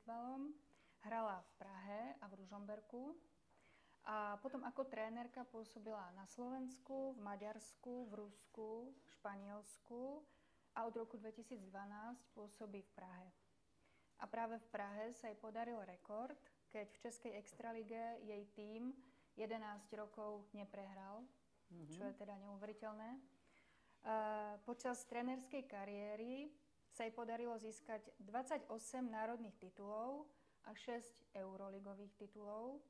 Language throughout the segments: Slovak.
futbalom. Hrala v Prahe a v Ružomberku. A potom ako trénerka pôsobila na Slovensku, v Maďarsku, v Rusku, v Španielsku a od roku 2012 pôsobí v Prahe. A práve v Prahe sa jej podaril rekord, keď v Českej extralige jej tím 11 rokov neprehral, čo je teda neuveriteľné. Počas trénerskej kariéry sa jej podarilo získať 28 národných titulov a 6 euroligových titulov.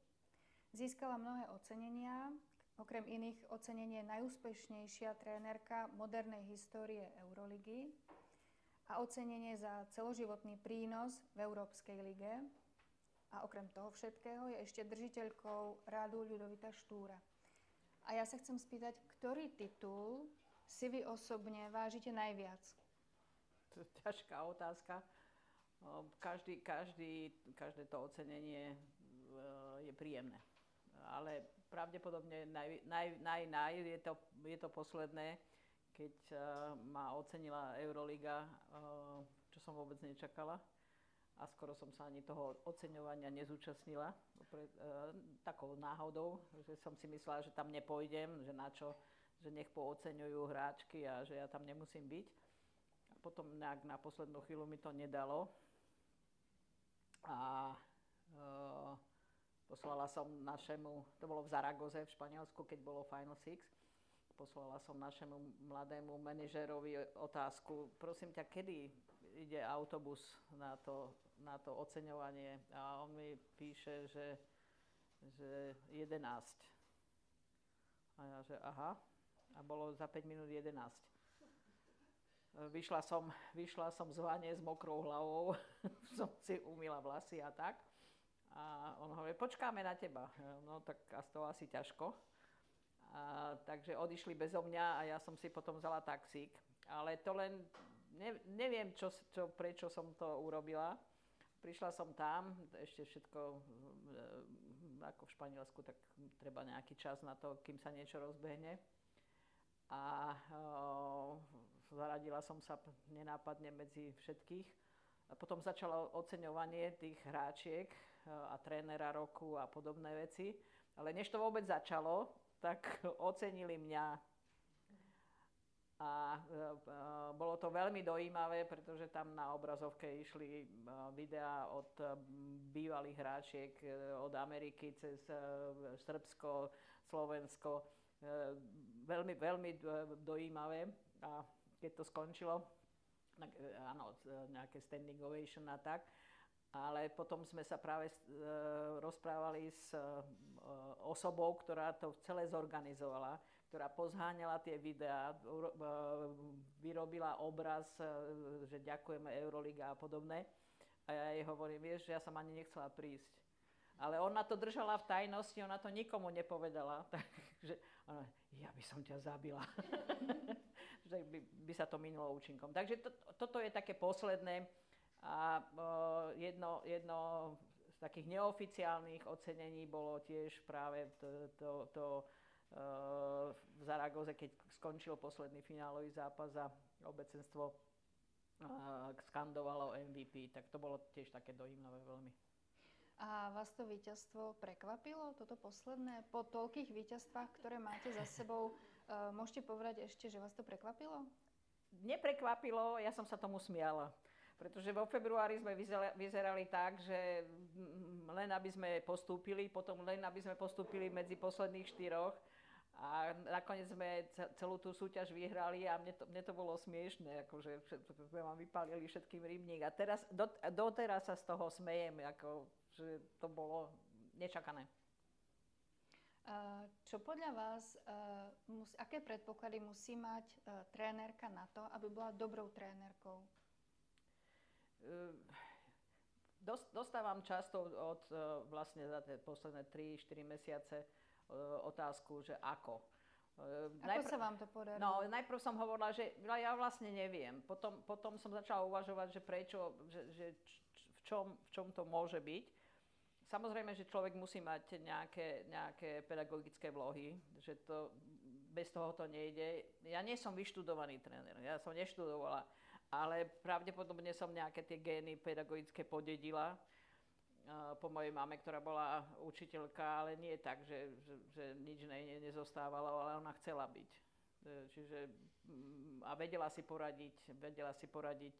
Získala mnohé ocenenia, okrem iných ocenenie najúspešnejšia trénerka modernej histórie Euroligy a ocenenie za celoživotný prínos v Európskej lige. A okrem toho všetkého je ešte držiteľkou rádu Ľudovita Štúra. A ja sa chcem spýtať, ktorý titul si vy osobne vážite najviac? To je ťažká otázka. Každé to ocenenie je príjemné. Ale pravdepodobne je to posledné, keď ma ocenila Euroliga, čo som vôbec nečakala. A skoro som sa ani toho oceňovania nezúčastnila. Takou náhodou, že som si myslela, že tam nepôjdem, že na čo, že nech pooceňujú hráčky a že ja tam nemusím byť. A potom nejak na poslednú chvíľu mi to nedalo. A poslala som našemu, to bolo v Zaragoze v Španielsku, keď bolo Final Six, poslala som našemu mladému manažérovi otázku, prosím ťa, kedy ide autobus na to oceňovanie? A on mi píše, že 11. A ja, že aha, a bolo za 5 minút 11. Vyšla som z vane s mokrou hlavou, som si umýla vlasy a tak. A on hovorí, počkáme na teba. No tak to asi ťažko. Takže odišli bezo mňa a ja som si potom vzala taxík. Ale to len, neviem prečo som to urobila. Prišla som tam, ešte všetko ako v Španielsku, tak treba nejaký čas na to, kým sa niečo rozbehne. A zaradila som sa nenápadne medzi všetkých. A potom začalo oceňovanie tých hráčiek a trénera roku a podobné veci. Ale než to vôbec začalo, tak ocenili mňa. A bolo to veľmi dojímavé, pretože tam na obrazovke išli videá od bývalých hráčiek od Ameriky cez Srbsko, Slovensko. Veľmi, veľmi dojímavé. A keď to skončilo, áno, nejaké standing ovation a tak, ale potom sme sa práve rozprávali s osobou, ktorá to celé zorganizovala, ktorá pozháňala tie videá, vyrobila obraz, že ďakujeme Euroliga a podobné. A ja jej hovorím, vieš, že ja som ani nechcela prísť. Ale ona to držala v tajnosti, ona to nikomu nepovedala, takže ona, ja by som ťa zabila. Že by sa to minulo účinkom. Takže toto je také posledné a jedno z takých neoficiálnych ocenení bolo tiež práve v Zaragoze, keď skončil posledný finálový zápas a obecenstvo skandovalo MVP, tak to bolo tiež také dojímavé veľmi. A vás to víťazstvo prekvapilo, toto posledné? Po toľkých víťazstvách, ktoré máte za sebou, môžete povedať ešte, že vás to prekvapilo? Neprekvapilo, ja som sa tomu smiala. Pretože vo februári sme vyzerali tak, že len aby sme postúpili, potom len aby sme postúpili medzi posledných 4. A nakoniec sme celú tú súťaž vyhrali a mne to bolo smiešné, akože sme vám vypálili všetkým rybník. A teraz, doteraz sa z toho smejem, že to bolo nečakané. Čo podľa vás, aké predpoklady musí mať trénerka na to, aby bola dobrou trénerkou? Dostávam často vlastne za tie posledné 3-4 mesiace otázku, že ako. Ako sa vám to podarilo? No, najprv som hovorila, že ja vlastne neviem. Potom som začala uvažovať, že prečo, že v čom to môže byť. Samozrejme, že človek musí mať nejaké pedagogické vlohy, že bez toho to nejde. Ja nie som vyštudovaný tréner, ja som neštudovala, ale pravdepodobne som nejaké tie gény pedagogické podedila. po mojej mame, ktorá bola učiteľka, ale nie tak, že nič nezostávalo, ale ona chcela byť. Čiže a vedela si poradiť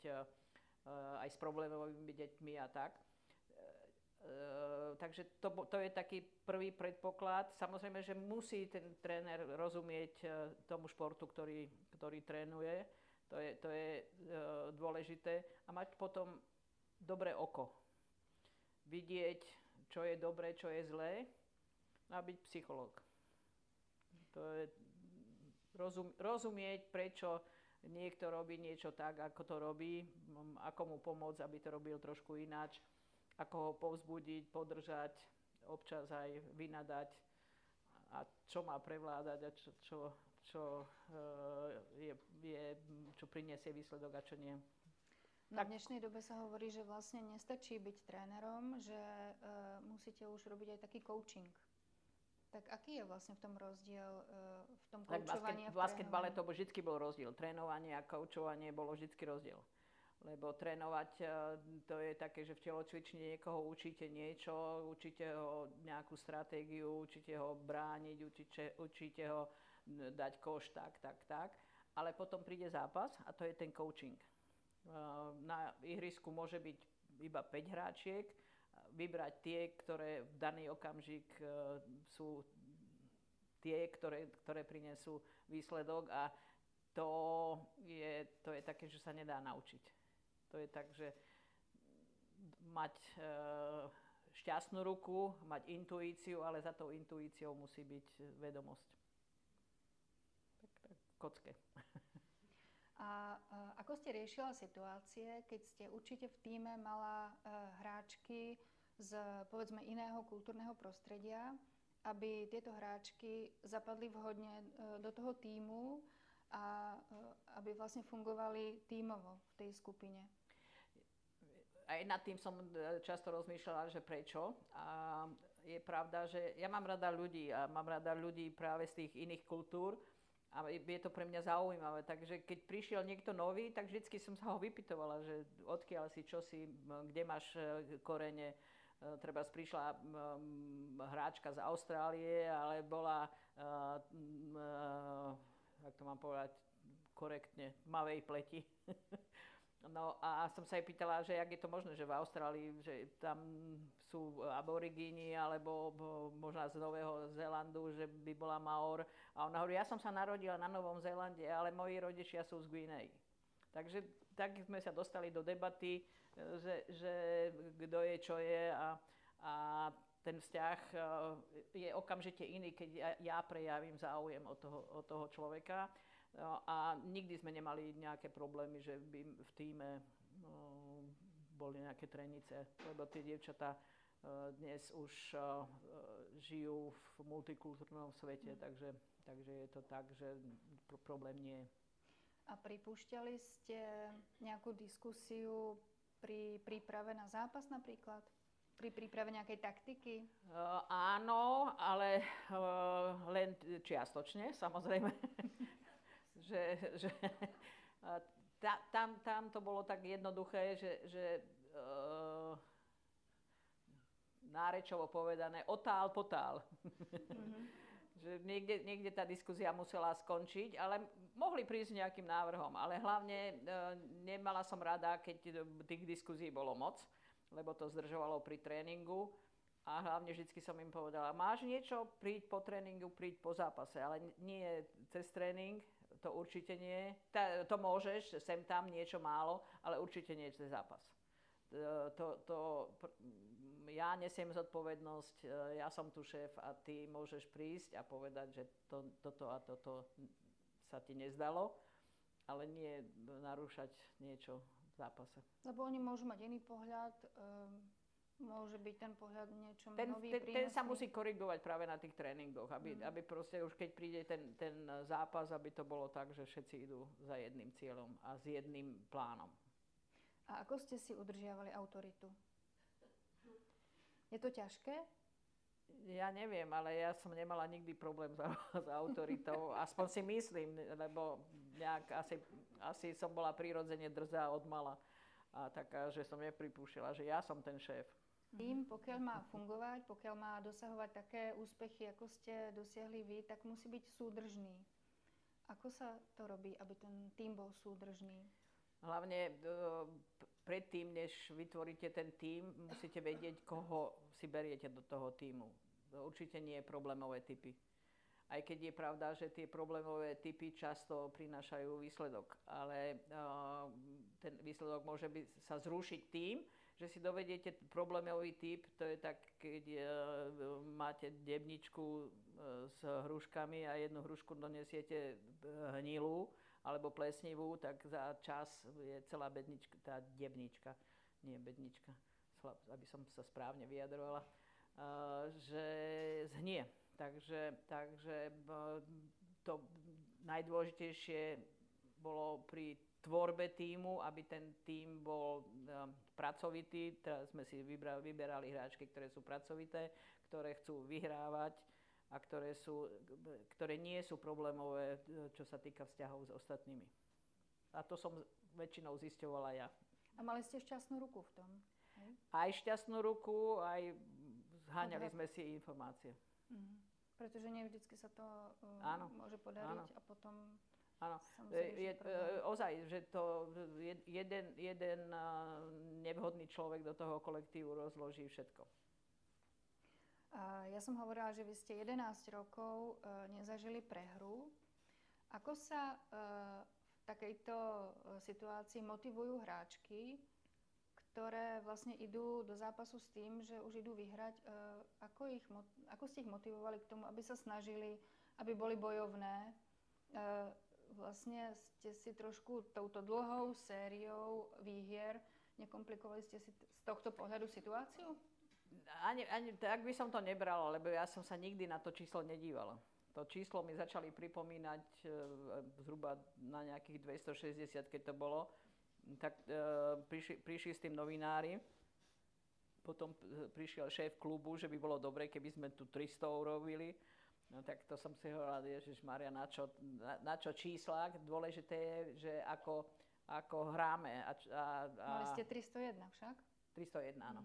aj s problémovými deťmi a tak. Takže to je taký prvý predpoklad. Samozrejme, že musí ten tréner rozumieť tomu športu, ktorý trénuje. To je dôležité. A mať potom dobré oko. Vidieť, čo je dobré, čo je zlé. A byť psychológ. To je rozumieť, prečo niekto robí niečo tak, ako to robí, ako mu pomôcť, aby to robil trošku ináč, ako ho povzbudiť, podržať, občas aj vynadať a čo má prevládať a čo priniesie výsledok a čo nie. Na dnešnej dobe sa hovorí, že vlastne nestačí byť trénerom, že musíte už robiť aj taký coaching. Tak aký je vlastne v tom rozdiel v tom koučovaní a v basketbale to vždy bol rozdiel. Trénovanie a koučovanie bolo vždy rozdiel. Lebo trénovať to je také, že v telocvični niekoho učíte niečo, učíte ho nejakú stratégiu, učíte ho brániť, učíte ho dať koš tak. Ale potom príde zápas a to je ten coaching. Na ihrisku môže byť iba 5 hráčiek, vybrať tie, ktoré v daný okamžik sú tie, ktoré prinesú výsledok a to je také, že sa nedá naučiť. To je tak, že mať šťastnú ruku, mať intuíciu, ale za tou intuíciou musí byť vedomosť. Tak kocke. A ako ste riešila situácie, keď ste určite v tíme mala hráčky z, povedzme, iného kultúrneho prostredia, aby tieto hráčky zapadli vhodne do toho tímu a aby vlastne fungovali tímovo v tej skupine? Aj nad tým som často rozmýšľala, že prečo. A je pravda, že ja mám rada ľudí a mám rada ľudí práve z tých iných kultúr a je to pre mňa zaujímavé. Takže keď prišiel niekto nový, tak vždycky som sa ho vypytovala, že odkiaľ si, čo si, kde máš korene. Treba prišla hráčka z Austrálie, ale bola, jak to mám povedať korektne, tmavej pleti. No a som sa jej pýtala, že jak je to možné, že v Austrálii, že tam sú aborigíni alebo možno z Nového Zélandu, že by bola Maor. A ona hovorí, ja som sa narodila na Novom Zélande, ale moji rodičia sú z Guinei. Takže tak sme sa dostali do debaty, že kto je, čo je a ten vzťah je okamžite iný, keď ja prejavím záujem od toho človeka. A nikdy sme nemali nejaké problémy, že by v tíme boli nejaké trenice, lebo tie dievčatá dnes už žijú v multikultúrnom svete, takže je to tak, že problém nie je. A pripúšťali ste nejakú diskusiu pri príprave na zápas napríklad? Pri príprave nejakej taktiky? Áno, ale len čiastočne, samozrejme. Tam to bolo tak jednoduché, že nárečovo povedané otál potál. Že niekde tá diskusia musela skončiť, ale mohli prísť s nejakým návrhom. Ale hlavne nemala som rada, keď tých diskuzií bolo moc, lebo to zdržovalo pri tréningu. A hlavne vždycky som im povedala, máš niečo, príď po tréningu, príď po zápase, ale nie cez tréning, to určite nie. To môžeš, sem tam niečo málo, ale určite nie cez zápas. Ja nesiem zodpovednosť, ja som tu šéf a ty môžeš prísť a povedať, že toto a toto sa ti nezdalo, ale nie narúšať niečo v zápase. Lebo oni môžu mať iný pohľad, môže byť ten pohľad niečo nový, prínosný. Ten sa musí korigovať práve na tých tréningoch, aby proste už keď príde ten zápas, aby to bolo tak, že všetci idú za jedným cieľom a s jedným plánom. A ako ste si udržiavali autoritu? Je to ťažké? Ja neviem, ale ja som nemala nikdy problém s autoritou. Aspoň si myslím, lebo nejak asi som bola prirodzene drzá od mala. A taká, že som nepripúšťala, že ja som ten šéf. Tým, pokiaľ má fungovať, pokiaľ má dosahovať také úspechy, ako ste dosiahli vy, tak musí byť súdržný. Ako sa to robí, aby ten tým bol súdržný? Hlavne predtým, než vytvoríte ten tím, musíte vedieť, koho si beriete do toho tímu. Určite nie problémové typy. Aj keď je pravda, že tie problémové typy často prinášajú výsledok. Ale ten výsledok môže sa zrušiť tým, že si dovediete problémový typ, to je tak, keď máte debničku s hruškami a jednu hrušku donesiete hnilú alebo plesnivú, tak za čas je celá tá debnička, nie bednička, aby som sa správne vyjadrovala, že zhnie. Takže to najdôležitejšie bolo pri tvorbe tímu, aby ten tím bol pracovitý. Teraz sme si vyberali hráčky, ktoré sú pracovité, ktoré chcú vyhrávať a ktoré nie sú problémové, čo sa týka vzťahov s ostatnými. A to som väčšinou zisťovala ja. A mali ste šťastnú ruku v tom? Hej? Aj šťastnú ruku, aj zháňali sme si informácie. Pretože nie vždycky sa to môže podariť a potom... Áno, ozaj, že to jeden nevhodný človek do toho kolektívu rozloží všetko. Ja som hovorila, že vy ste 11 rokov nezažili prehru. Ako sa v takejto situácii motivujú hráčky, ktoré vlastne idú do zápasu s tým, že už idú vyhrať? Ako ste ich motivovali k tomu, aby sa snažili, aby boli bojovné? Vlastne ste si trošku touto dlhou sériou výhier nekomplikovali ste si z tohto pohľadu situáciu? Ani tak by som to nebrala, lebo ja som sa nikdy na to číslo nedívala. To číslo mi začali pripomínať zhruba na nejakých 260, keď to bolo. Tak prišli s tým novinári, potom prišiel šéf klubu, že by bolo dobre, keby sme tu 300 urobili. No tak to som si hovorila, ježišmaria, na čo čísla? Dôležité je, že ako hráme. Mali ste 301 však? 301, áno.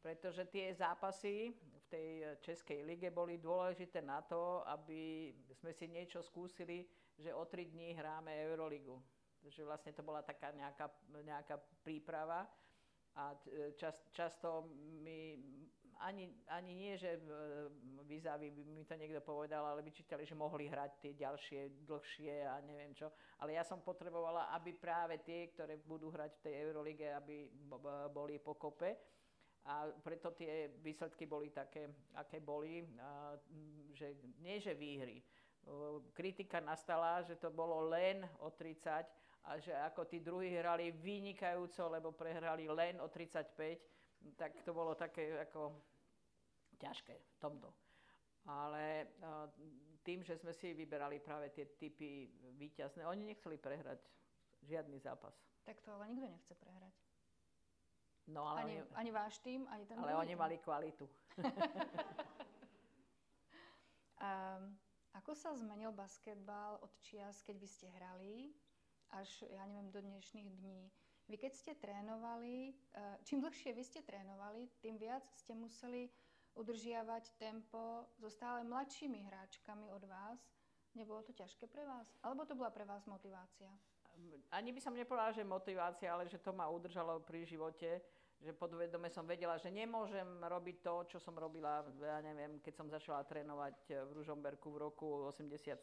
Pretože tie zápasy v tej Českej lige boli dôležité na to, aby sme si niečo skúsili, že o 3 dní hráme Euroligu. Takže vlastne to bola taká nejaká príprava a často mi ani nie, že Vizávi by mi to niekto povedal, ale vyčítali, že mohli hrať tie ďalšie, dlhšie a neviem čo. Ale ja som potrebovala, aby práve tie, ktoré budú hrať v tej Eurolige, aby boli pokope. A preto tie výsledky boli také, aké boli, že nie že výhry. Kritika nastala, že to bolo len o 30 a že ako tí druhí hrali vynikajúco, lebo prehrali len o 35, tak to bolo také ako ťažké v tomto. Ale tým, že sme si vyberali práve tie typy víťazné, oni nechceli prehrať žiadny zápas. Tak to ale nikto nechce prehrať. No, ale ani váš tým, ani ten ale oni tým. mali kvalitu. Ako sa zmenil basketbal od čias, keď vy ste hrali, až, ja neviem, do dnešných dní? Vy keď ste trénovali, čím dlhšie vy ste trénovali, tým viac ste museli udržiavať tempo so stále mladšími hráčkami od vás. Nebolo to ťažké pre vás? Alebo to bola pre vás motivácia? Ani by som nepovedala, že motivácia, ale že to ma udržalo pri živote. Že podvedome som vedela, že nemôžem robiť to, čo som robila, ja neviem, keď som začala trénovať v Ružomberku v roku 87.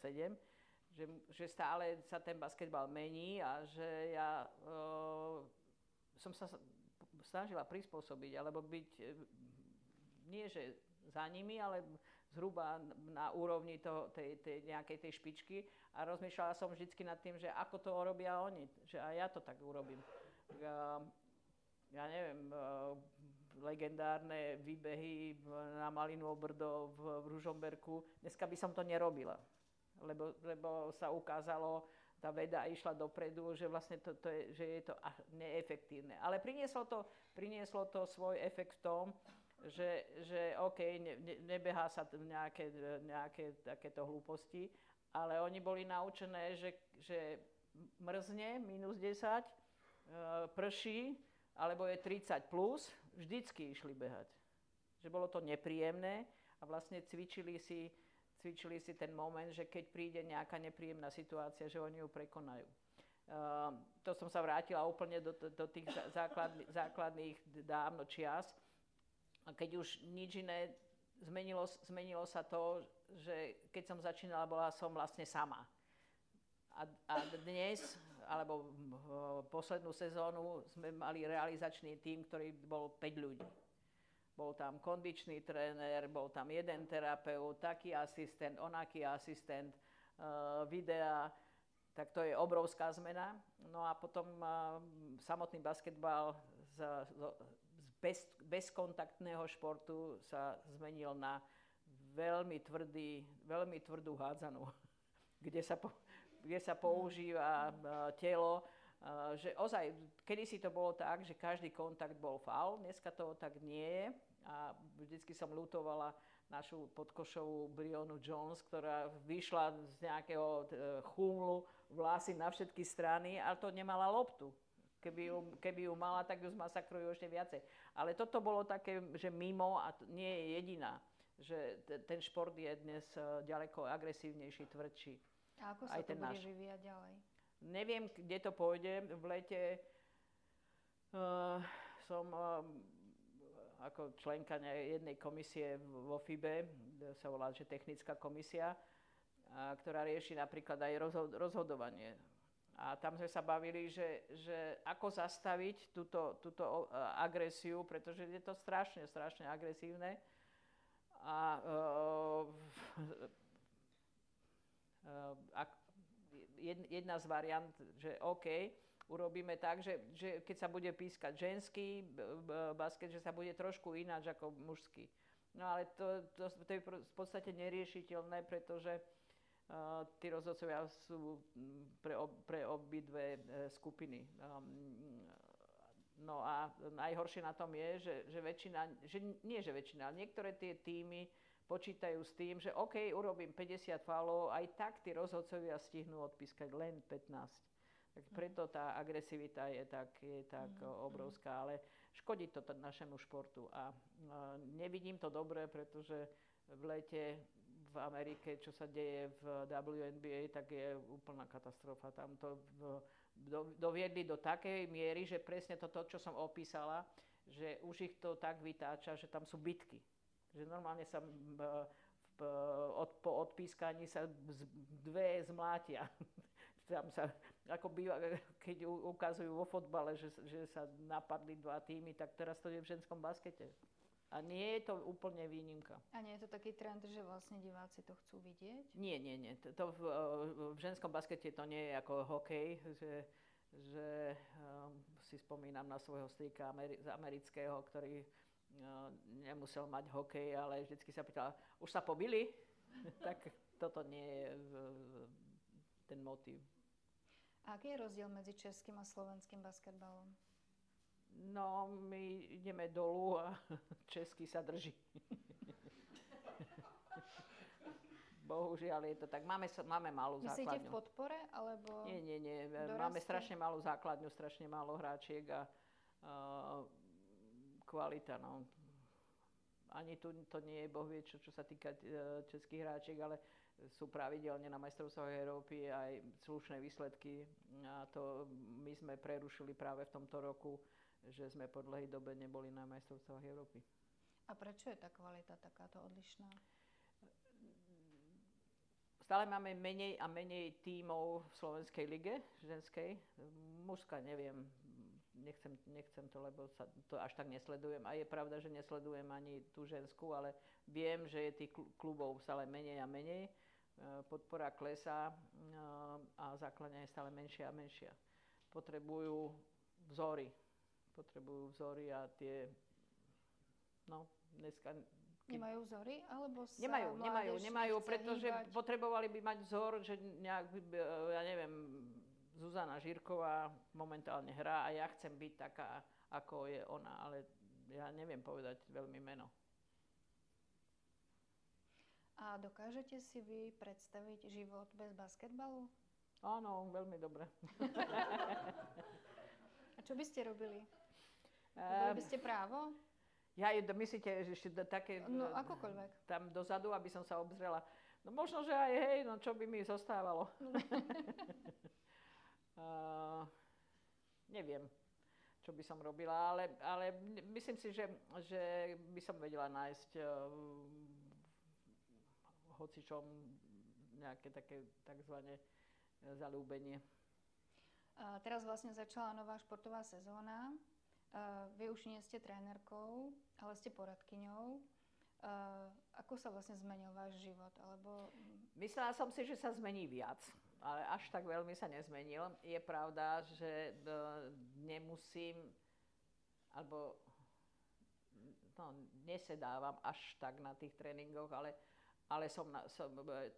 Že stále sa ten basketbal mení a že ja som sa snažila prispôsobiť, alebo byť nie že za nimi, ale zhruba na úrovni tej nejakej tej špičky a rozmýšľala som vždycky nad tým, že ako to robia oni, že aj ja to tak urobím. Ja neviem, legendárne výbehy na Malinu Obrdo v Ružomberku, dneska by som to nerobila. Lebo sa ukázalo, tá veda išla dopredu, že vlastne že je to neefektívne. Ale prinieslo to svoj efekt v tom, že OK, nebehá sa nejaké takéto hlúposti, ale oni boli naučené, že mrzne, -10, prší alebo je 30 plus, vždycky išli behať. Že bolo to nepríjemné a vlastne cvičili si ten moment, že keď príde nejaká nepríjemná situácia, že oni ju prekonajú. To som sa vrátila úplne do tých základných dávno čias. A keď už nič iné, zmenilo sa to, že keď som začínala, bola som vlastne sama. A dnes, alebo poslednú sezónu, sme mali realizačný tím, ktorý bol 5 ľudí. Bol tam kondičný tréner, bol tam jeden terapeut, taký asistent, onaký asistent, videa. Tak to je obrovská zmena. No a potom samotný basketbal bezkontaktného športu sa zmenil na veľmi tvrdú hádzanú, kde sa používa telo. Že ozaj, kedysi to bolo tak, že každý kontakt bol faul, dneska to tak nie je. A vždycky som ľutovala našu podkošovú Brionu Jones, ktorá vyšla z nejakého chúmlu, vlasy na všetky strany, ale to nemala loptu. Keby ju mala, tak ju zmasakrujú ešte viacej. Ale toto bolo také, že mimo a nie je jediná. Že ten šport je dnes ďaleko agresívnejší, tvrdší. A ako sa to bude vyvíjať ďalej? Neviem, kde to pôjde. V lete som ako členka jednej komisie vo FIBE, sa volá, že technická komisia, ktorá rieši napríklad aj rozhodovanie. A tam sme sa bavili, že ako zastaviť túto agresiu, pretože je to strašne agresívne. A jedna z variant, že OK, urobíme tak, že keď sa bude pískať ženský basket, že sa bude trošku ináč ako mužský. No ale to je v podstate neriešiteľné, pretože tí rozhodcovia sú pre obidve skupiny. No a najhoršie na tom je, že niektoré tie tímy počítajú s tým, že OK, urobím 50 faulov, aj tak tí rozhodcovia stihnú odpískať len 15. Tak preto tá agresivita je tak obrovská, ale škodí to našemu športu. A nevidím to dobre, pretože v lete v Amerike, čo sa deje v WNBA, tak je úplná katastrofa. Tam to doviedli do takej miery, že presne to, čo som opísala, že už ich to tak vytáča, že tam sú bitky. Že normálne sa po odpískaní sa dve zmlátia. Tam sa, ako býva, keď ukazujú vo fotbale, že sa napadli dva týmy, tak teraz to je v ženskom baskete. A nie je to úplne výnimka. A nie je to taký trend, že vlastne diváci to chcú vidieť? Nie. To v ženskom baskete to nie je ako hokej, že si spomínam na svojho strýka amerického, ktorý nemusel mať hokej, ale vždycky sa pýtal, už sa pobili? Tak toto nie je ten motív. A aký je rozdiel medzi českým a slovenským basketbalom? No, my ideme dolu a český sa drží. Bohužiaľ je to tak. Máme malú základňu. Myslíte v podpore, alebo Nie. dorastie? Máme strašne malú základňu, strašne málo hráčiek a kvalita, no. Ani tu to nie je bohvie, čo sa týka českých hráčiek, ale sú pravidelne na majstrovstvách Európy aj slušné výsledky. A to my sme prerušili práve v tomto roku, že sme po dlhej dobe neboli na majstrovstvách Európy. A prečo je tá kvalita takáto odlišná? Stále máme menej a menej tímov v slovenskej lige, ženskej. Mužská neviem, nechcem to, lebo sa to až tak nesledujem. A je pravda, že nesledujem ani tú ženskú, ale viem, že je tých klubov stále menej a menej. Podpora klesá a základňa je stále menšia a menšia. Potrebujú vzory a tie, no, dneska... Nemajú vzory, alebo sa Nemajú, pretože potrebovali by mať vzor, že nejak, ja neviem, Zuzana Žírková momentálne hrá a ja chcem byť taká, ako je ona, ale ja neviem povedať veľmi meno. A dokážete si vy predstaviť život bez basketbalu? Áno, veľmi dobre. A čo by ste robili? Boli by ste právo? Myslíte, že ešte také... No, akokoľvek. Tam dozadu, aby som sa obzrela. No možno, že aj hej, no čo by mi zostávalo. Neviem, čo by som robila, ale myslím si, že by som vedela nájsť hocičom nejaké také takzvané zaľúbenie. Teraz vlastne začala nová športová sezóna. Vy už nie ste trénerkou, ale ste poradkyňou. Ako sa vlastne zmenil váš život? Myslela som si, že sa zmení viac, ale až tak veľmi sa nezmenil. Je pravda, že nemusím, alebo nesedávam až tak na tých tréningoch, ale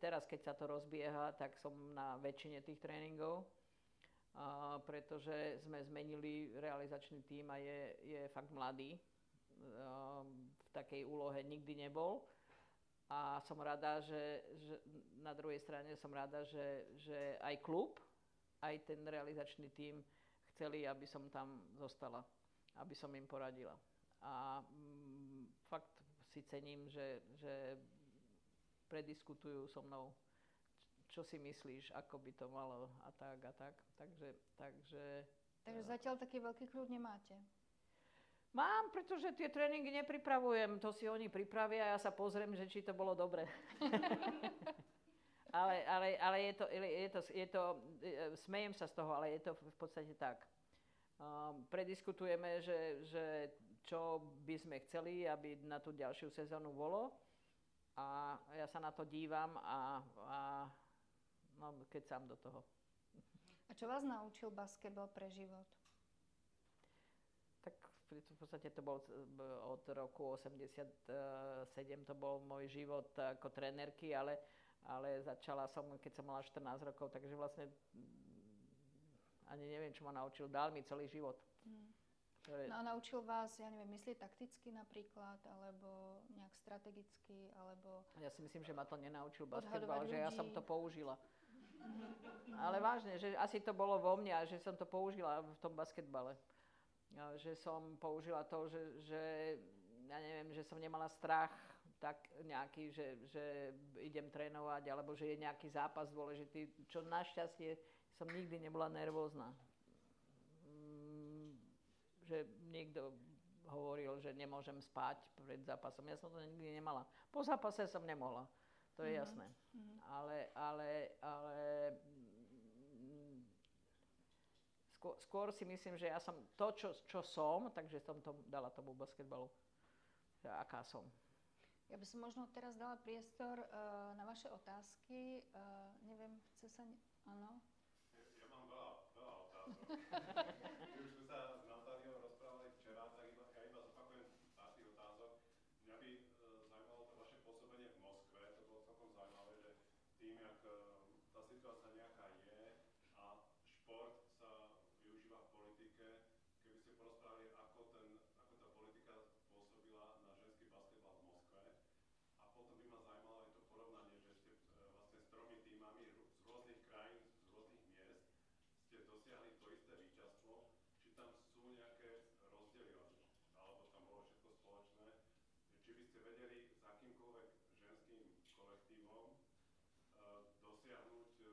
teraz, keď sa to rozbieha, tak som na väčšine tých tréningov. Pretože sme zmenili realizačný tím a je fakt mladý. V takej úlohe nikdy nebol. A som rada, že na druhej strane som rada, že aj klub, aj ten realizačný tím chceli, aby som tam zostala, aby som im poradila. A fakt si cením, že prediskutujú so mnou, čo si myslíš, ako by to malo a tak a tak. Takže zatiaľ taký veľký kľud nemáte? Mám, pretože tie tréningy nepripravujem. To si oni pripravia a ja sa pozriem, že či to bolo dobre. ale je to, smejem sa z toho, ale je to v podstate tak. Prediskutujeme, že čo by sme chceli, aby na tú ďalšiu sezónu bolo. A ja sa na to dívam a keď sám do toho. A čo vás naučil basketbal pre život? Tak v podstate to bol od roku 87, to bol môj život ako trénerky, ale začala som, keď som mala 14 rokov, takže vlastne ani neviem, čo ma naučil. Dal mi celý život. No a naučil vás, ja neviem, myslieť takticky napríklad, alebo nejak strategicky, alebo... Ja si myslím, že ma to nenaučil basketbal, že ja som to použila. Ale vážne, že asi to bolo vo mne a že som to použila v tom basketbale. Že som použila to, že ja neviem, že som nemala strach tak nejaký, že idem trénovať, alebo že je nejaký zápas dôležitý, čo našťastie som nikdy nebola nervózna. Že niekto hovoril, že nemôžem spať pred zápasom. Ja som to nikdy nemala. Po zápase som nemohla. To je jasné. Ale skôr si myslím, že ja som to, čo som, takže som to dala tomu basketbalu. Že aká som. Ja by som možno teraz dala priestor na vaše otázky. Neviem, chce sa... Áno? Ja mám veľa otázok. Už sme sa s Natáliou rozprávali včera, tak ja iba zopakujem pár tých otázok. Mňa by zaujímalo to vaše pôsobenie v Moskve. To bolo celkom zaujímavé, že tým, jak tá situácia nejaká je a šport sa využíva v politike, keby ste porozprávali, ako tá politika pôsobila na ženský basketbal v Moskve. A potom by ma zaujímalo aj to porovnanie, že ste vlastne s 3 tímami z rôznych krajín, z rôznych miest ste dosiahli to isté víťazstvo. Či tam sú nejaké rozdiely, alebo tam bolo všetko spoločné. Či by ste vedeli s akýmkoľvek ženským kolektívom dosiahnuť tú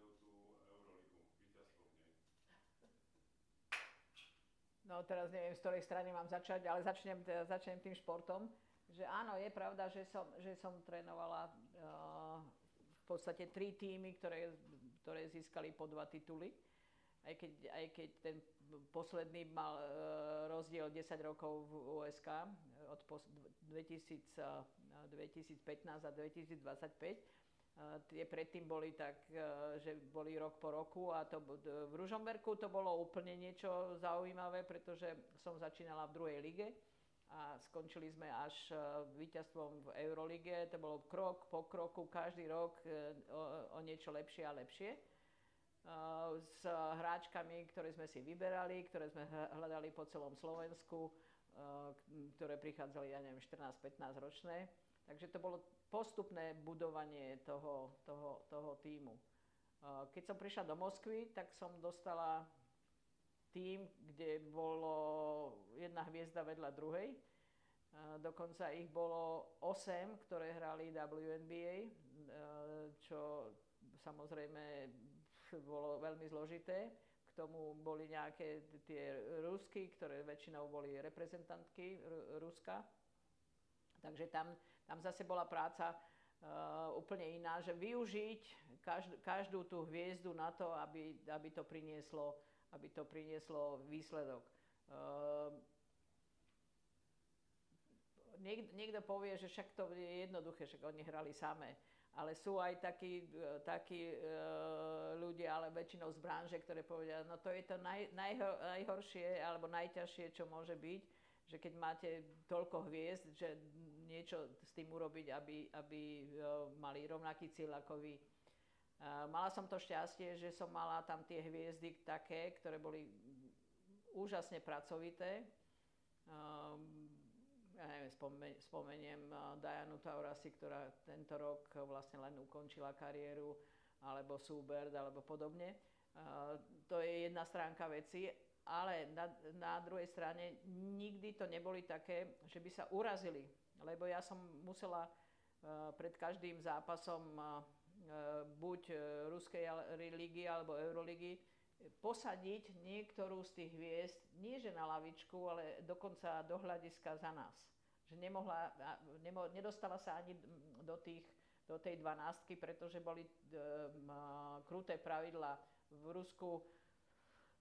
Euroligu, víťazstvo v nej. No teraz neviem, z ktorej strany mám začať, ale začnem tým športom. Že áno, je pravda, že som trénovala v podstate 3 tímy, ktoré získali po 2 tituly. Aj keď ten posledný mal rozdiel 10 rokov v USK od 2015 a 2025. Tie predtým boli tak, že boli rok po roku a v Ružomberku to bolo úplne niečo zaujímavé, pretože som začínala v 2. lige a skončili sme až víťazstvom v Eurolige. To bolo krok po kroku, každý rok o niečo lepšie a lepšie. S hráčkami, ktoré sme si vyberali, ktoré sme hľadali po celom Slovensku, ktoré prichádzali, ja neviem, 14-15 ročné. Takže to bolo postupné budovanie toho tímu. Keď som prišla do Moskvy, tak som dostala tým, kde bolo jedna hviezda vedľa druhej. Dokonca ich bolo 8, ktoré hrali WNBA, čo samozrejme bolo veľmi zložité. K tomu boli nejaké tie Rusky, ktoré väčšinou boli reprezentantky Ruska. Takže tam zase bola práca úplne iná, že využiť každú tú hviezdu na to, aby to prinieslo výsledok. Niekto povie, že však to je jednoduché, však oni hrali samé. Ale sú aj takí ľudia, ale väčšinou z branže, ktoré povedia, no to je to najhoršie alebo najťažšie, čo môže byť, že keď máte toľko hviezd, že niečo s tým urobiť, aby mali rovnaký cieľ ako vy. Mala som to šťastie, že som mala tam tie hviezdy také, ktoré boli úžasne pracovité. Ja neviem, spomeniem Dianu Taurasi, ktorá tento rok vlastne len ukončila kariéru, alebo Subert, alebo podobne. To je jedna stránka veci, ale na druhej strane nikdy to neboli také, že by sa urazili, lebo ja som musela pred každým zápasom buď Ruskej ligy alebo Euroligy posadiť niektorú z tých hviezd, nie že na lavičku, ale dokonca do hľadiska za nás. Že nedostala sa ani do tej 12, pretože boli kruté pravidlá v Rusku.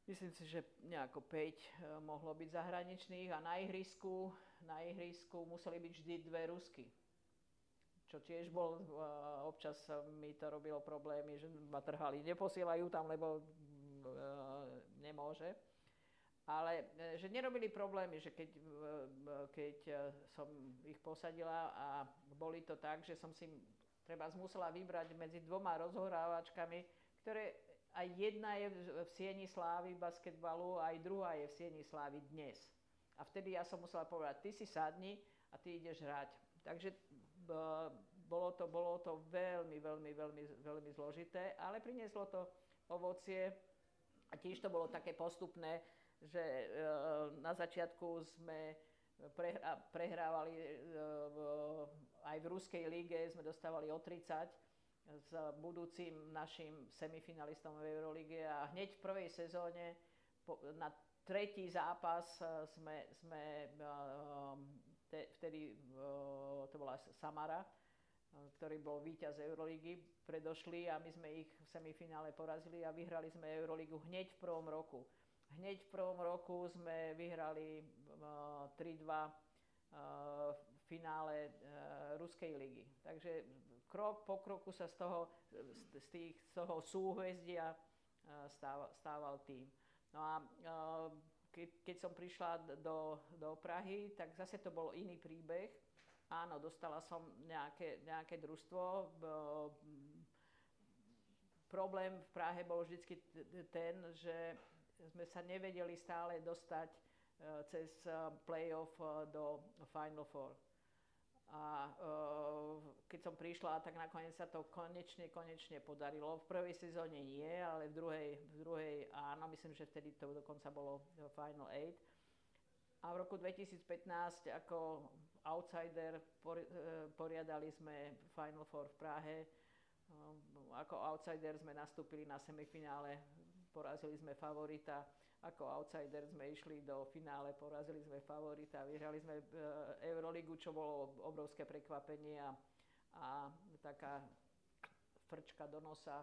Myslím si, že nejako 5 mohlo byť zahraničných a na ihrisku museli byť vždy 2 Rusky. Čo tiež občas mi to robilo problémy, že ma trhali. Neposielajú tam, lebo nemôže. Ale že nerobili problémy, že keď som ich posadila a boli to tak, že som si musela vybrať medzi 2 rozhrávačkami, ktoré aj jedna je v Sieni slávy basketbalu, aj druhá je v Sieni slávy dnes. A vtedy ja som musela povedať, ty si sadni a ty ideš hrať. Takže bolo to veľmi, veľmi, veľmi, veľmi zložité, ale prinieslo to ovocie a tiež to bolo také postupné, že na začiatku sme prehrávali aj v Ruskej lige, sme dostávali o 30 s budúcim našim semifinalistom v Eurolige a hneď v prvej sezóne na 3. zápas vtedy to bola Samara, ktorý bol víťaz Euroligy, predošli a my sme ich v semifinále porazili a vyhrali sme Euroligu hneď v prvom roku. Hneď v prvom roku sme vyhrali 3-2 v finále Ruskej ligy. Takže krok po kroku sa z toho súhvezdia stával tým. No a keď som prišla do Prahy, tak zase to bol iný príbeh. Áno, dostala som nejaké družstvo. Problém v Prahe bol vždycky ten, že sme sa nevedeli stále dostať cez play-off do Final Four. A keď som prišla, tak nakoniec sa to konečne podarilo. V prvej sezóne nie, ale v druhej áno, myslím, že vtedy to dokonca bolo Final 8. A v roku 2015 ako outsider poriadali sme Final Four v Prahe. Ako outsider sme nastúpili na semifinále, porazili sme favorita. Ako outsider sme išli do finále, porazili sme favorita, vyhrali sme Euroligu, čo bolo obrovské prekvapenie a taká frčka do nosa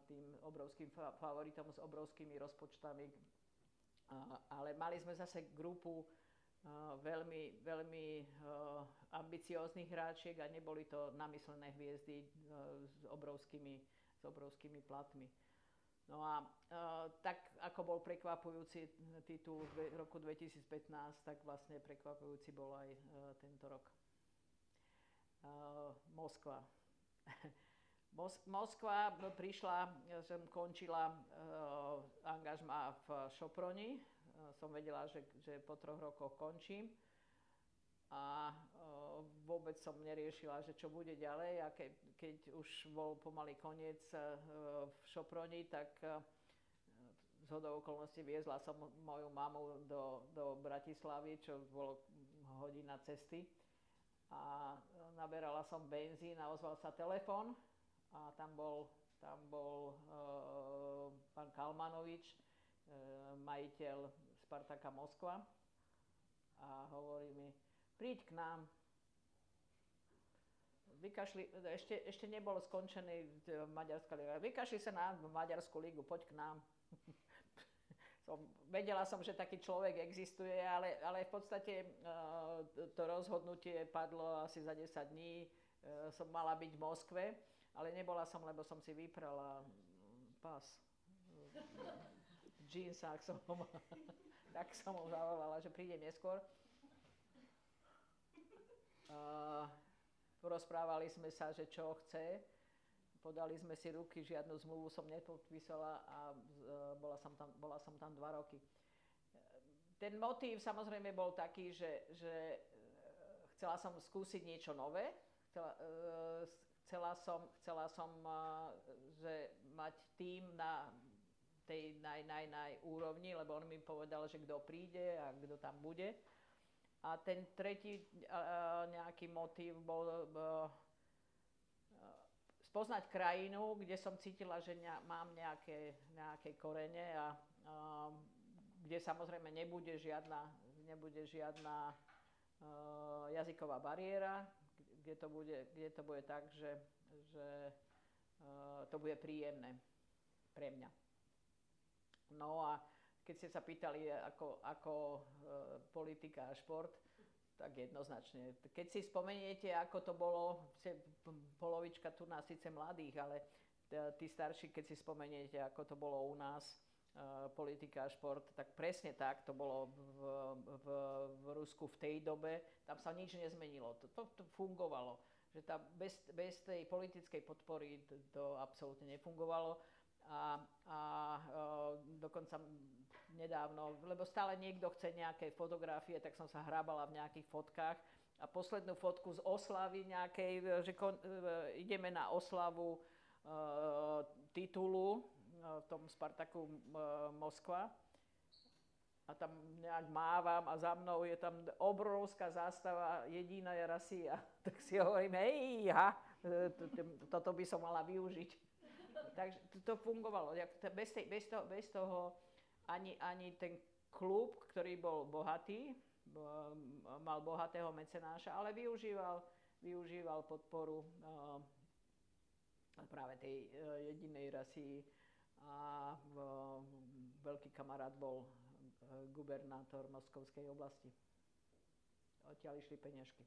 tým obrovským favoritom s obrovskými rozpočtami. Ale mali sme zase grupu veľmi, veľmi ambicióznych hráčiek a neboli to namyslené hviezdy s obrovskými platmi. No a tak ako bol prekvapujúci titul v roku 2015, tak vlastne prekvapujúci bol aj tento rok. Moskva. Moskva prišla, som končila angažmá v Šoproni. Som vedela, že po 3 rokoch končím. A vôbec som neriešila, že čo bude ďalej. A keď už bol pomaly koniec v Šoproni, tak zhodou okolností viezla som moju mamu do Bratislavy, čo bolo hodina cesty. A naberala som benzín a ozval sa telefón a tam bol pán Kalmanovič, majiteľ Spartaka Moskva a hovorí mi, príď k nám. Ešte nebolo skončený Maďarská liga. Vykašli sa na Maďarskú ligu, poď k nám. Vedela som, že taký človek existuje, ale v podstate to rozhodnutie padlo asi za 10 dní. Som mala byť v Moskve, ale nebola som, lebo som si vyprala pás. V džínsach tak som ho zavolala, že príde neskôr. Rozprávali sme sa, že čo chce. Podali sme si ruky, žiadnu zmluvu som nepodpísala a bola som tam 2 roky. Ten motív samozrejme bol taký, že chcela som skúsiť niečo nové. Chcela som že mať tím na tej naj úrovni, lebo on mi povedal, že kto príde a kto tam bude. A ten tretí nejaký motív bol spoznať krajinu, kde som cítila, že mám nejaké korene a kde samozrejme nebude žiadna jazyková bariéra, kde to bude tak, že to bude príjemné pre mňa. No a keď ste sa pýtali ako politika a šport, tak jednoznačne. Keď si spomeniete, ako to bolo, polovička tu nás síce mladých, ale tí starší, keď si spomeniete, ako to bolo u nás, politika a šport, tak presne tak to bolo v Rusku v tej dobe. Tam sa nič nezmenilo. To fungovalo. Že bez tej politickej podpory to absolútne nefungovalo. A dokonca nedávno, lebo stále niekto chce nejaké fotografie, tak som sa hrábala v nejakých fotkách a poslednú fotku z oslavy nejakej, že ideme na oslavu titulu v tom Spartaku Moskva a tam nejak mávam a za mnou je tam obrovská zástava Jediná Rasia. Tak si hovorím, toto by som mala využiť. Takže to fungovalo. Bez toho ani ten klub, ktorý bol bohatý, mal bohatého mecenáša, ale využíval podporu práve tej Jedinej Rasii a veľký kamarát bol gubernátor Moskovskej oblasti. Odtiaľ išli peniažky.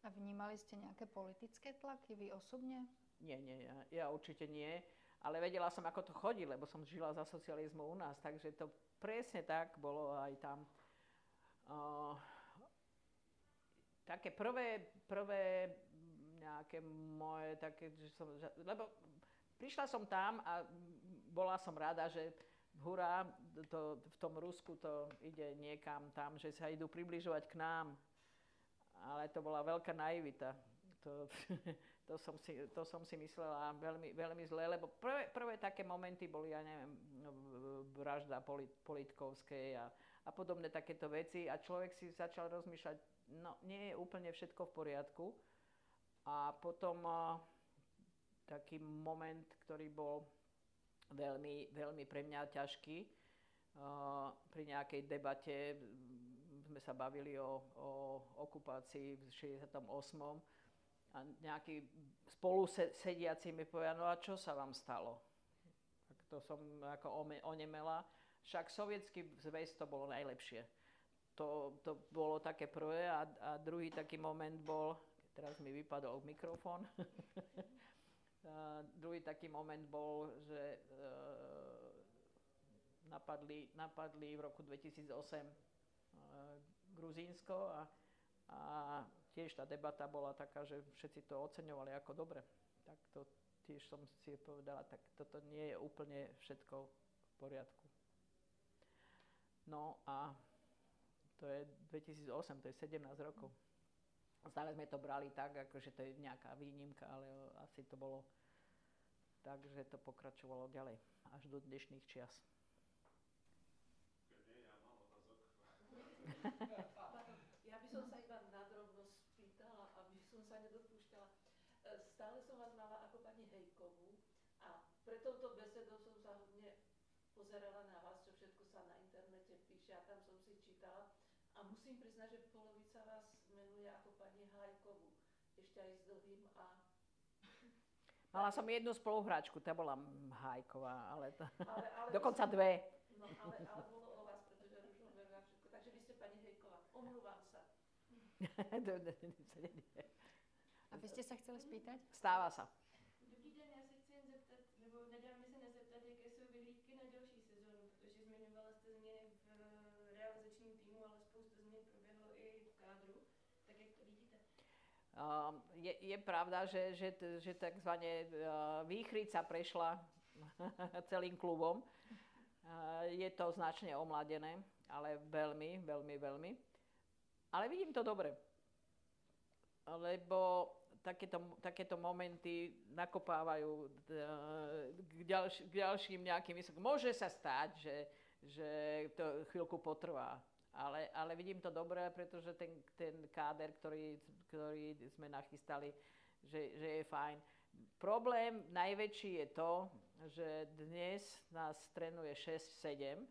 A vnímali ste nejaké politické tlaky vy osobne? Nie, ja určite nie, ale vedela som, ako to chodí, lebo som žila za socializmu u nás, takže to presne tak bolo aj tam. Také prvé nejaké moje, lebo prišla som tam a bola som rada, že hurá, v tom Rusku to ide niekam tam, že sa idú približovať k nám, ale to bola veľká naivita. To som si myslela veľmi, veľmi zle, lebo prvé také momenty boli, ja neviem, vražda Politkovskej a podobné takéto veci a človek si začal rozmýšľať, no nie je úplne všetko v poriadku. A potom taký moment, ktorý bol veľmi, veľmi pre mňa ťažký, pri nejakej debate sme sa bavili o okupácii v 68. A nejaký spolu sediaci mi povedal, no a čo sa vám stalo? Tak to som ako onemela. Však sovietský zväz to bolo najlepšie. To bolo také prvé a druhý taký moment bol, teraz mi vypadol mikrofón, druhý taký moment bol, že napadli v roku 2008 Gruzínsko a tiež tá debata bola taká, že všetci to oceňovali ako dobre. Tak to tiež som si povedala, tak toto nie je úplne všetko v poriadku. No a to je 2008, to je 17 rokov. Stále sme to brali tak, akože to je nejaká výnimka, ale asi to bolo tak, že to pokračovalo ďalej až do dnešných čias. sa nedopúšťala. Stále som vás mala ako pani Hejkovú a pre touto besedou som sa hodne pozerala na vás, čo všetko sa na internete píše a tam som si čítala. A musím priznať, že polovica vás menuje ako pani Hajkovú. Ešte aj s dlhým a... Mala som jednu spoluhráčku, tá bola Hajková, ale ale dokonca dve. No, ale bolo o vás, pretože Ružomberok a všetko. Takže vy ste pani Hejková. Omluvám sa. A vy ste sa chceli spýtať? Stáva sa. Dobrý den, já se chci jen zeptat, nebo nedá mi se nezeptat, jaké jsou vyhlídky na další sezónu, protože zmiňovala jste změny v realizačním týmu, ale spoustu změn proběhlo i v kádru. Tak jak to vidíte? Je pravda, že takzvané výchrica prešla celým klubom. Je to značne omladené, ale veľmi, veľmi, veľmi. Ale vidím to dobre, lebo takéto momenty nakopávajú k ďalším nejakým výsledkom. Môže sa stať, že to chvíľku potrvá, ale vidím to dobre, pretože ten káder, ktorý sme nachystali, že je fajn. Problém najväčší je to, že dnes nás trénuje 6-7,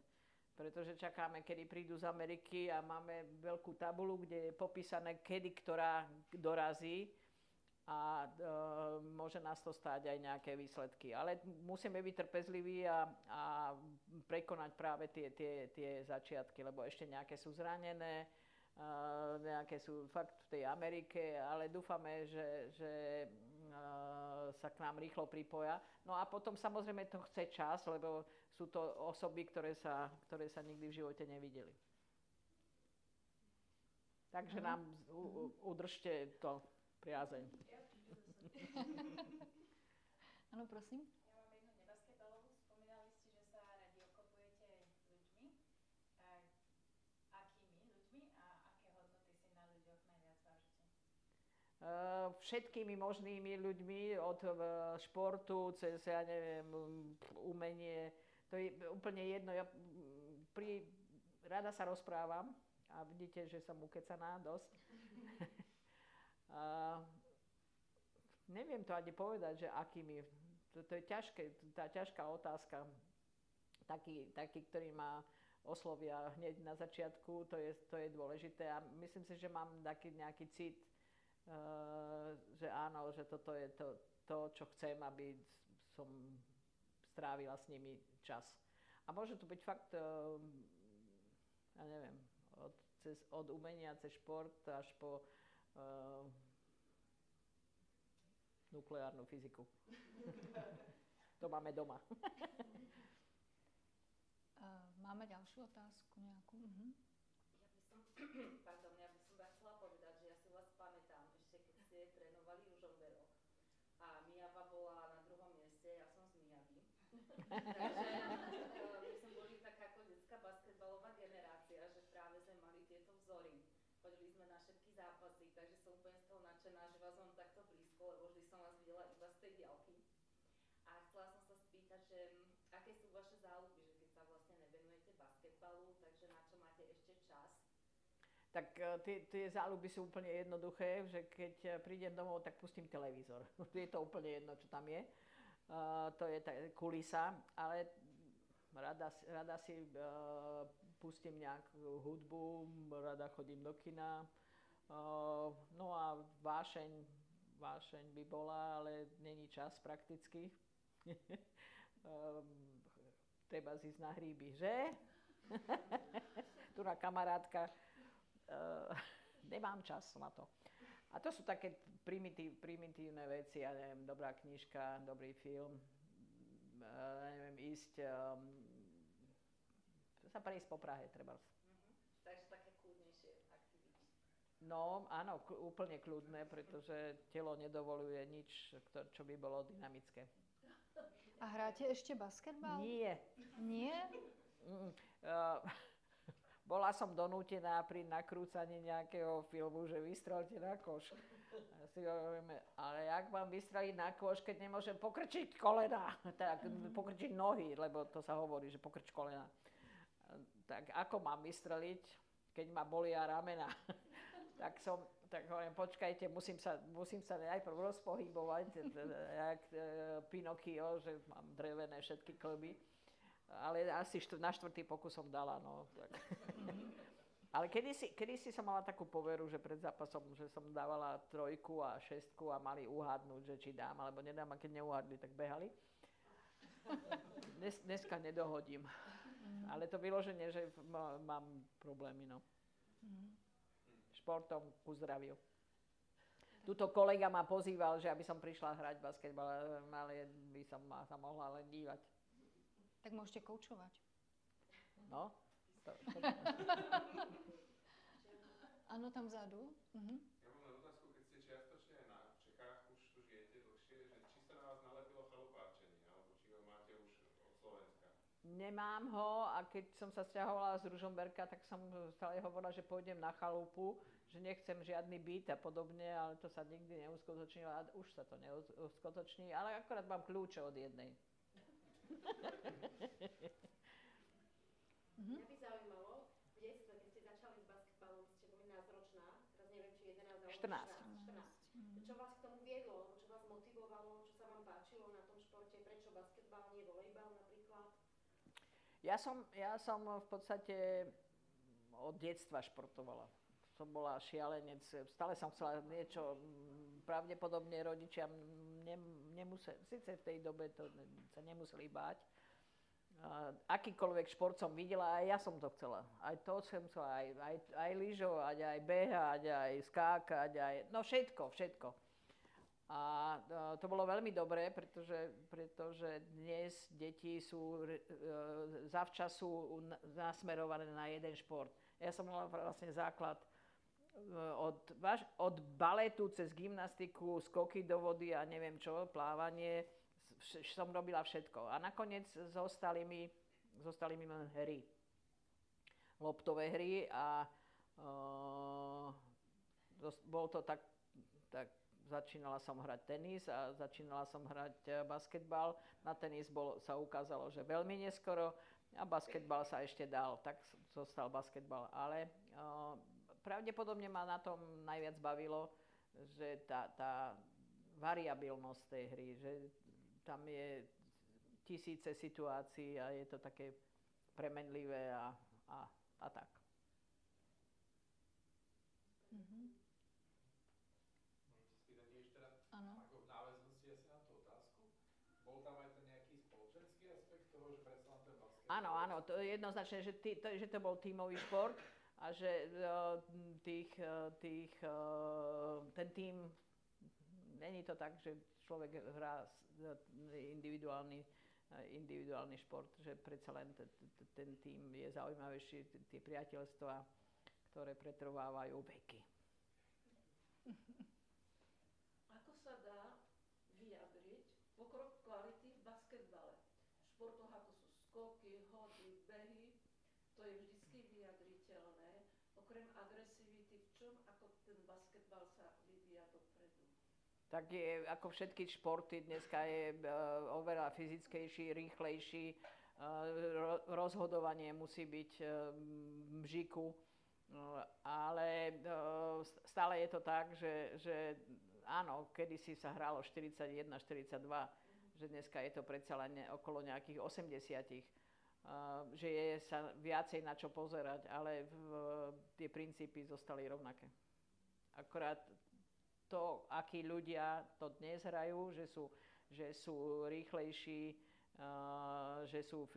pretože čakáme, kedy prídu z Ameriky a máme veľkú tabulu, kde je popísané, kedy ktorá dorazí a môže nás to stáť aj nejaké výsledky. Ale musíme byť trpezliví a prekonať práve tie začiatky, lebo ešte nejaké sú zranené, nejaké sú fakt v tej Amerike, ale dúfame, že sa k nám rýchlo pripoja. No a potom samozrejme to chce čas, lebo sú to osoby, ktoré sa nikdy v živote nevideli. Takže nám udržte to priazeň. Áno, prosím. Ja mám jednu nebasketbalovú. Spomínali ste, že sa radi okopujete ľuďmi. Akými ľuďmi a aké hodnoty si na ľuďoch najviac vážite? Všetkými možnými ľuďmi, od športu cez, ja neviem, umenie. To je úplne jedno. Ja rada sa rozprávam a vidíte, že som ukecaná dosť. Neviem to ani povedať, že akými. To je ťažká otázka. Taký, ktorý ma oslovia hneď na začiatku, to je dôležité. A myslím si, že mám taký nejaký cit, že áno, že toto je to, čo chcem, aby som strávila s nimi čas. A môže to byť fakt, ja neviem, od umenia cez šport až po nukleárnu fyziku. To máme doma. Máme ďalšiu otázku nejakú? Ja by som vás chcela povedať, že ja si vás pamätám, ešte keď ste trénovali Ružomberok a Mijava bola na druhom mieste, ja som z Mijavy. Takže my sme boli taká ako detská basketbalová generácia, že práve sme mali tieto vzory. Chodili sme na všetky zápasy, takže som úplne z toho nadšená, že vás mám takto blízko, lebo vždy som vás videla iba z tej diaľky. A chcela som sa spýtať, že aké sú vaše záľuby, že keď sa vlastne nevenujete basketbalu, takže na čo máte ešte čas? Tak tie záľuby sú úplne jednoduché, že keď prídem domov, tak pustím televízor. Je to úplne jedno, čo tam je. To je kulisa, ale rada si pustím nejakú hudbu, rada chodím do kina. No a vášeň by bola, ale není čas prakticky. Treba zísť na hríby, že? Tu na kamarátka. Nemám čas na to. A to sú také primitívne veci, ja neviem, dobrá knižka, dobrý film, neviem, ísť, sa prejsť po Prahe, treba. Takže také kľudnejšie aktivity. No, áno, úplne kľudné, pretože telo nedovoluje nič, čo by bolo dynamické. A hráte ešte basketbal? Nie. Nie? Bola som donútená pri nakrúcaní nejakého filmu, že vystrelte na koš. A si hovoríme, ale jak mám vystreliť na koš, keď nemôžem pokrčiť kolena? Tak pokrčiť nohy, lebo to sa hovorí, že pokrč kolena. Tak ako mám vystreliť, keď ma bolia ramena? Tak som Tak hovorím, počkajte, musím sa najprv rozpohybovať, jak Pinokio, že mám drevené všetky klby. Ale asi na štvrtý pokus som dala, no. Tak. Ale kedysi som mala takú poveru, že pred zápasom, že som dávala 3 a 6 a mali uhádnuť, že či dám alebo nedám, a keď neuhádli, tak behali. Dneska nedohodím. Ale to vyloženie, že mám problémy, no. Športom ku zdraviu. Tuto kolega ma pozýval, že aby som prišla hrať basketbal, ale by som sa mohla len dívať. Tak môžete koučovať. No. Áno, tam vzadu. Ja mám len otázku, keď ste čiastočne aj v Čechách, už tu žijete dlhšie, že či sa na vás nalepilo chalupárčenie, alebo či ho máte už od Slovenska? Nemám ho a keď som sa sťahovala z Ružomberka, tak som stále hovorila, že pôjdem na chalupu, že nechcem žiadny byt a podobne, ale to sa nikdy neuskutočnilo a už sa to neuskutoční, ale akorát mám kľúče od jednej. Mňa by zaujímalo, v detstve, keď ste začali s basketbalom, ste boli 11-ročná, teraz neviem, či 11 alebo 14. Čo vás k tomu viedlo, alebo čo vás motivovalo, čo sa vám páčilo na tom športe, prečo basketbal, nie volejbal napríklad? Ja som v podstate od detstva športovala. Som bola šialenec, stále som chcela niečo, pravdepodobne rodičia nemuseli, síce v tej dobe to sa nemuseli báť. Akýkoľvek šport som videla, aj ja som to chcela. Aj to som chcela, aj lyžovať, aj behať, aj skákať, no všetko. A to bolo veľmi dobré, pretože dnes deti sú zavčas sú nasmerované na jeden šport. Ja som mala vlastne základ od baletu cez gymnastiku, skoky do vody a neviem čo, plávanie, som robila všetko. A nakoniec zostali mi len hry. Loptové hry a bol to tak začínala som hrať tenis a začínala som hrať basketbal. Na tenis sa ukázalo, že veľmi neskoro a basketbal sa ešte dal, tak zostal basketbal. Ale pravdepodobne ma na tom najviac bavilo, že tá variabilnosť tej hry, že tam je tisíce situácií a je to také premenlivé a tak. Môžete spýtať ešte raz, ako v náväznosti asi na tú otázku. Bol tam aj ten nejaký spoločenský aspekt toho, že predsa len ten basket? Áno, to je jednoznačné, že to bol tímový šport a že ten tím, není to tak, že človek hrá individuálny šport, že predsa len ten tím je zaujímavejší, tie priateľstvá, ktoré pretrvávajú veky. Ako sa dá vyjadriť pokrok kvality v basketbale? V športoch ako sú skoky, hody, behy, to je vždycky vyjadriteľné. Okrem agresivity, v čom ako ten basketbal sa vyvíja dopredu? Tak je, ako všetky športy, dneska je oveľa fyzickejší, rýchlejší, rozhodovanie musí byť v bžiku, ale stále je to tak, že áno, kedysi sa hralo 41-42, že dneska je to predsa len okolo nejakých 80, že je sa viacej na čo pozerať, ale tie princípy zostali rovnaké. Akorát to, akí ľudia to dnes hrajú, že sú rýchlejší, že sú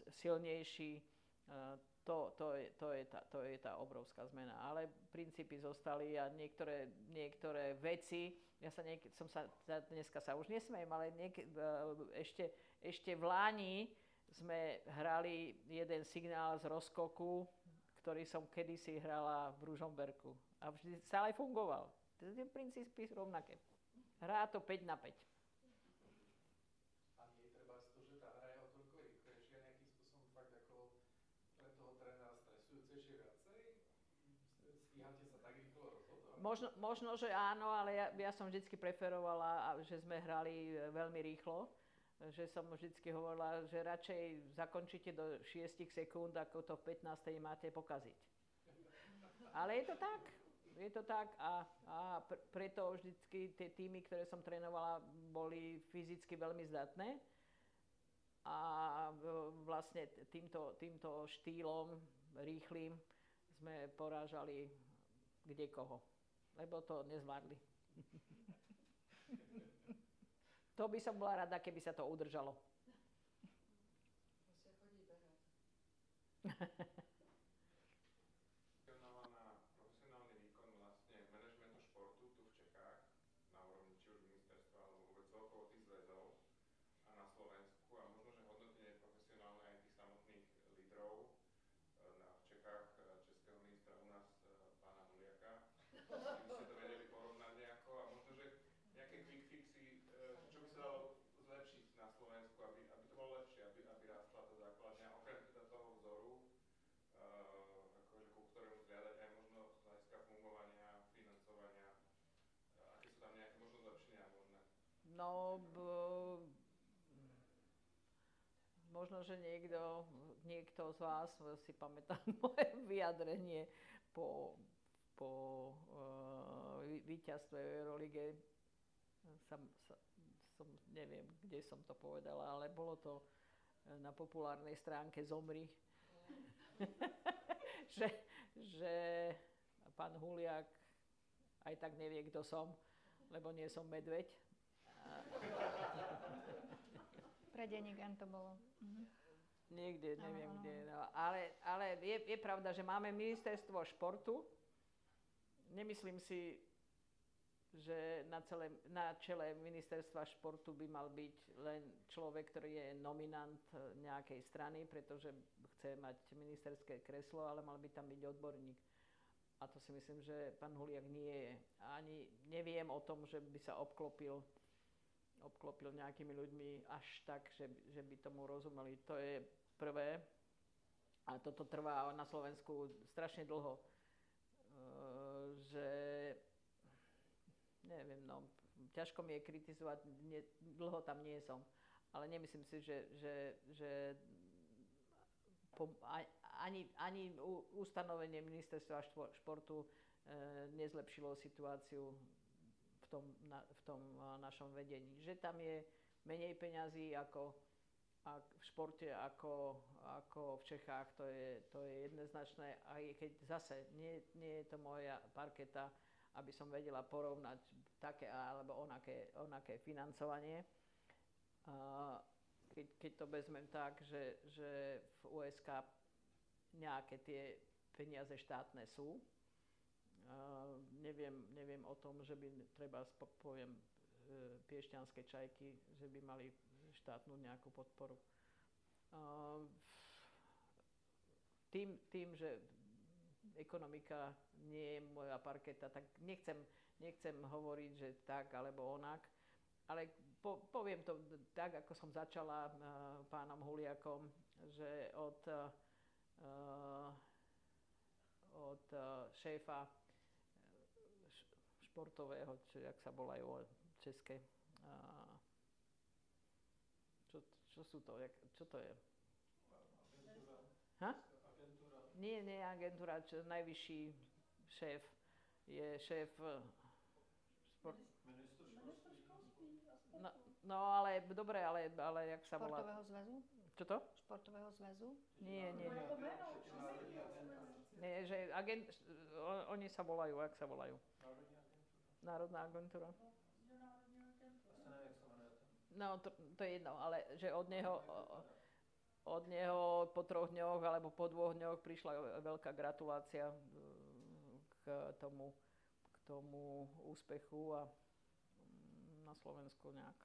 silnejší, to je tá obrovská zmena. Ale princípy zostali a niektoré veci, dneska sa už nesmiem, ale ešte v Láni sme hrali jeden signál z rozskoku, ktorý som kedysi hrala v Ružomberku. A vždy stále fungoval. To je princípy rovnaké. Hrá to 5 na 5. A nie je treba to, že tá hra je o toľko rýchlejšia, nejakým spôsobom fakt ako pre toho trénera stresujúcejšie viacej? Stíhate sa tak rýchlo rozhodovať? Možno, že áno, ale ja som vždycky preferovala, že sme hrali veľmi rýchlo. Že som vždycky hovorila, že radšej zakončíte do 6 sekúnd, ako to v 15. máte pokaziť. Ale je to tak. je to tak a preto vždycky tie týmy, ktoré som trénovala, boli fyzicky veľmi zdatné a vlastne týmto štýlom rýchlým sme porážali kdekoho, lebo to nezvládli. To by som bola rada, keby sa to udržalo. Musia chodiť behať. Profesionálny výkon vlastne manažmentu športu tu v Čechách na úrovni či už ministerstva alebo vôbec celkovo tých zväzov a na Slovensku a možno, že hodnotenie profesionálne aj tých samotných lídrov v Čechách, českého ministra u nás, pána Huliaka. By ste to vedeli porovnať nejako a možno, že nejaké quick fixy, čo by sa dalo zlepšiť na Slovensku, aby to bolo lepšie, aby rástla tá základňa, okrem teda toho vzoru, akože ku ktorému zliadať aj možno z hľadiska fungovania, financovania, aké sú tam nejaké možno zlepšenia možné? No, možno, že niekto z vás si pamätá moje vyjadrenie po víťazstve v Eurolige. Neviem, kde som to povedala, ale bolo to na populárnej stránke Zomri. že pán Huliak aj tak nevie, kto som, lebo nie som medveď. Pre denník N to bolo. Niekde, neviem kde. No. Ale je pravda, že máme ministerstvo športu. Nemyslím si, že na čele ministerstva športu by mal byť len človek, ktorý je nominant nejakej strany, pretože chce mať ministerské kreslo, ale mal by tam byť odborník. A to si myslím, že pán Huliak nie je. Ani neviem o tom, že by sa obklopil nejakými ľuďmi až tak, že by tomu rozumeli. To je prvé. A toto trvá na Slovensku strašne dlho. Že neviem, no, ťažko mi je kritizovať, dlho tam nie som, ale nemyslím si, že ani ustanovenie ministerstva športu nezlepšilo situáciu v tom našom vedení. Že tam je menej peňazí ako v športe ako v Čechách, to je jednoznačné. A keď zase nie je to moja parketa, aby som vedela porovnať také alebo onaké financovanie. Keď to vezmem tak, že v USK nejaké tie peniaze štátne sú, neviem o tom, že by treba, poviem, piešťanské čajky, že by mali štátnu nejakú podporu. Tým, že ekonomika nie je moja parketa, tak nechcem hovoriť, že tak alebo onak, ale poviem to tak, ako som začala pánom Huliakom, že od šéfa športového, jak sa volajú české, čo sú to, čo to je? Agentúra. Ha? Agentúra. Nie agentúra, najvyšší šéf je šéf Minister školství. No ale dobre, ale jak sa volá? Športového zväzu? Čo to? Športového zväzu? Nie. Nie, že oni sa volajú, jak sa volajú? Národná agentúra. No, to je jedno, ale že od neho po 3 dňoch alebo po 2 dňoch prišla veľká gratulácia k tomu úspechu a na Slovensku nejak.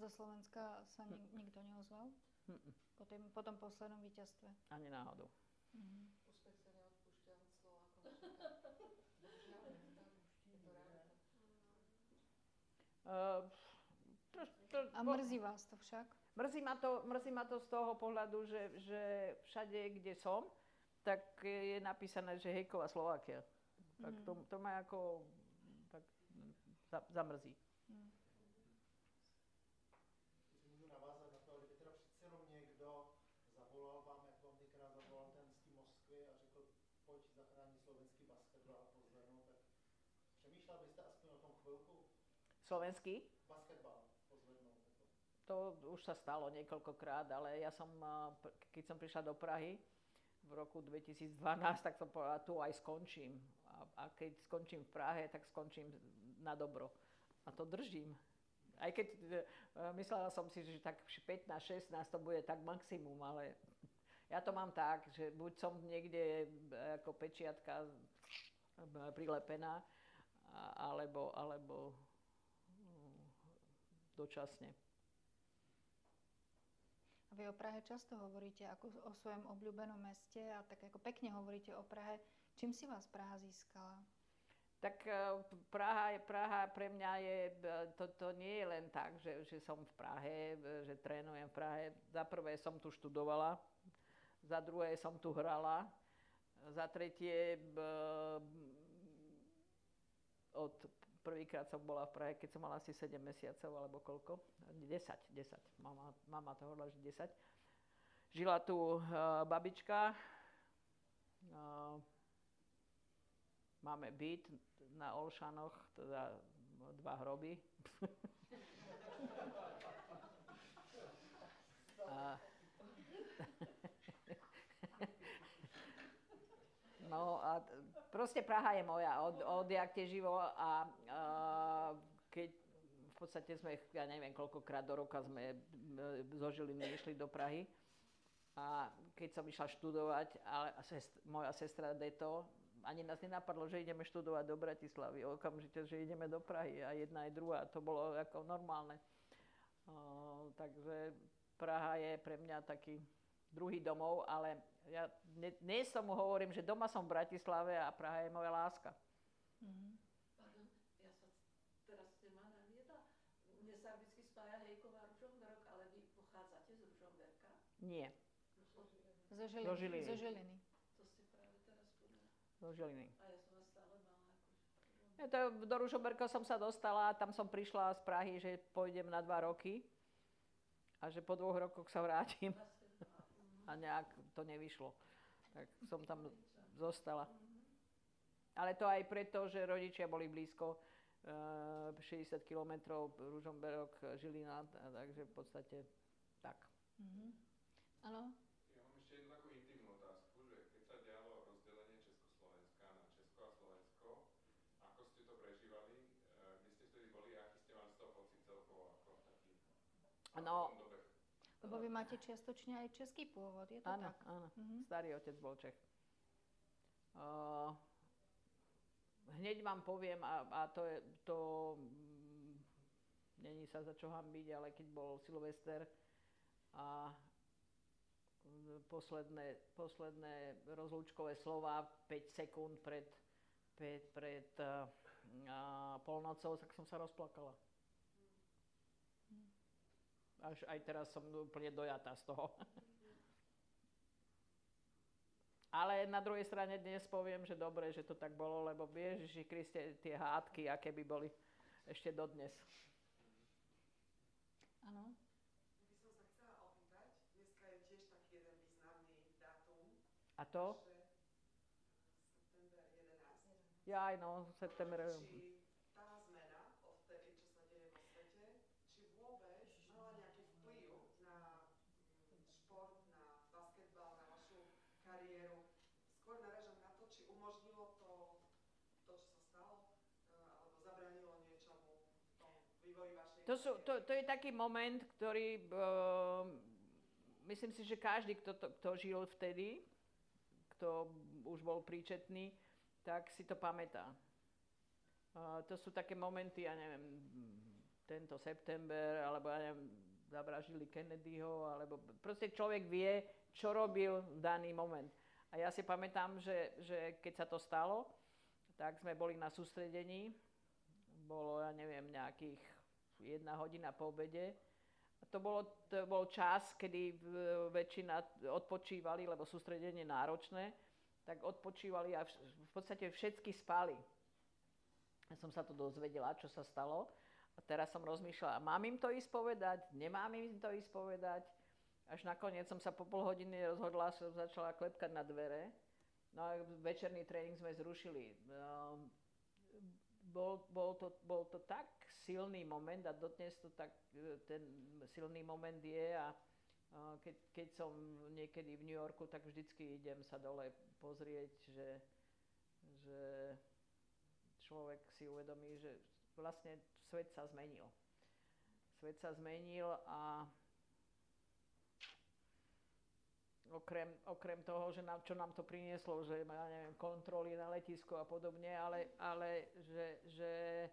Zo Slovenska sa nikto neozval? Po tom poslednom víťazstve? Ani náhodou. Úspech sa neodpúšťa Slovákom. A mrzí vás to však? Mrzí ma to z toho pohľadu, že všade, kde som, tak je napísané, že Hejková Slovakia. Tak to ma ako tak zamrzí. Jestli můžu navázat na to, kdyby teda přece jenom někdo zavolal vám, jak vám tenkrát zavolal ten z té Moskvy a řekl, pojď zachránit slovenský basketbal a pozvednout, tak Přemýšľal by ste aspoň o tom chvíľku? Slovenský? Basketbal pozvednúť. To už sa stalo niekoľkokrát, ale ja som, keď som prišla do Prahy v roku 2012, tak som povedala, tu aj skončím. A keď skončím v Prahe, tak skončím na dobro. A to držím. Aj keď myslela som si, že tak 15-16 to bude tak maximum, ale ja to mám tak, že buď som niekde ako pečiatka prilepená, alebo dočasne. A vy o Prahe často hovoríte ako o svojom obľúbenom meste a tak ako pekne hovoríte o Prahe. Čím si vás Praha získala? Tak Praha pre mňa je, to nie je len tak, že som v Prahe, že trénujem v Prahe. Za prvé som tu študovala, za druhé som tu hrala, za tretie prvýkrát som bola v Prahe, keď som mala asi 7 mesiacov, alebo koľko? 10. Mama to hovorila, že 10. Žila tu babička. Máme byt na Olšanoch, teda 2 hroby. No a proste Praha je moja, odjakte živo a keď v podstate sme, ja neviem, koľkokrát do roka sme zo Žiliny išli do Prahy a keď som išla študovať, ale moja sestra Deto, ani nás nenapadlo, že ideme študovať do Bratislavy, okamžite, že ideme do Prahy a jedna aj druhá, to bolo ako normálne. Takže Praha je pre mňa taký druhý domov, ale ja dnes tomu hovorím, že doma som v Bratislave a Praha je moja láska. Pardon, ja sa teraz ste ma naviedla. Mne sa vždycky spája Hejkov a Ružomberok, ale vy pochádzate z Ružomberka? Nie. Zo Žiliny. To ste práve teraz povedali. Do Žiliny. A ja som vás stále mala akože... Do Ružomberka som sa dostala, tam som prišla z Prahy, že pôjdem na 2 roky a že po 2 rokoch sa vrátim. A nejak to nevyšlo. Tak som tam zostala. Ale to aj preto, že rodičia boli blízko, 60 kilometrov, Ružomberok, Žilina, takže v podstate tak. Áno? Ja mám ešte jednu takú intimnú otázku, že keď sa dialo rozdelenie Československa na Česko a Slovensko, ako ste to prežívali, kde ste vtedy boli a aký ste mali z toho pocit celkovo ako taký dobeh? Lebo vy máte čiastočne aj český pôvod, je to áno, tak? Áno, starý otec bol Čech. Hneď vám poviem, a to není sa za čo hanbiť, ale keď bol Silvester a posledné rozlúčkové slova 5 sekúnd pred polnocou, tak som sa rozplakala. Až aj teraz som úplne dojatá z toho. Ale na druhej strane dnes poviem, že dobre, že to tak bolo, lebo Ježiši Kriste, tie hádky, aké by boli ešte dodnes. Áno. By som sa chcela opýtať, dneska je tiež taký jeden významný dátum. A to? September 11. Jaj, no, september. Či tá zmena odtedy, čo sa deje vo svete, či vôbec mala nejaký vplyv na šport, na basketbal, na vašu kariéru. Skôr narážam na to, či umožnilo to, čo sa stalo, alebo zabránilo niečomu v tom vývoji vašej kariéry. To je taký moment, ktorý myslím si, že každý, kto žil vtedy, kto už bol príčetný, tak si to pamätá. To sú také momenty, ja neviem, tento september, alebo ja neviem, zavraždili Kennedyho, alebo proste človek vie, čo robil v daný moment. A ja si pamätám, že keď sa to stalo, tak sme boli na sústredení, bolo, ja neviem, nejakých 1 hodina po obede. A to bol čas, kedy väčšina odpočívali, lebo sústredenie je náročné, tak odpočívali a v podstate všetky spali. Ja som sa to dozvedela, čo sa stalo. A teraz som rozmýšľala, mám im to ísť povedať, nemám im to ísť povedať. Až nakoniec som sa po pol hodiny rozhodla, som začala klepkať na dvere. No a večerný tréning sme zrušili. bol to tak silný moment a dodnes to tak, ten silný moment je a keď som niekedy v New Yorku, tak vždycky idem sa dole pozrieť, že človek si uvedomí, že vlastne svet sa zmenil. Svet sa zmenil a okrem toho, že čo nám to prinieslo, že ja neviem, kontroly na letisku a podobne, ale že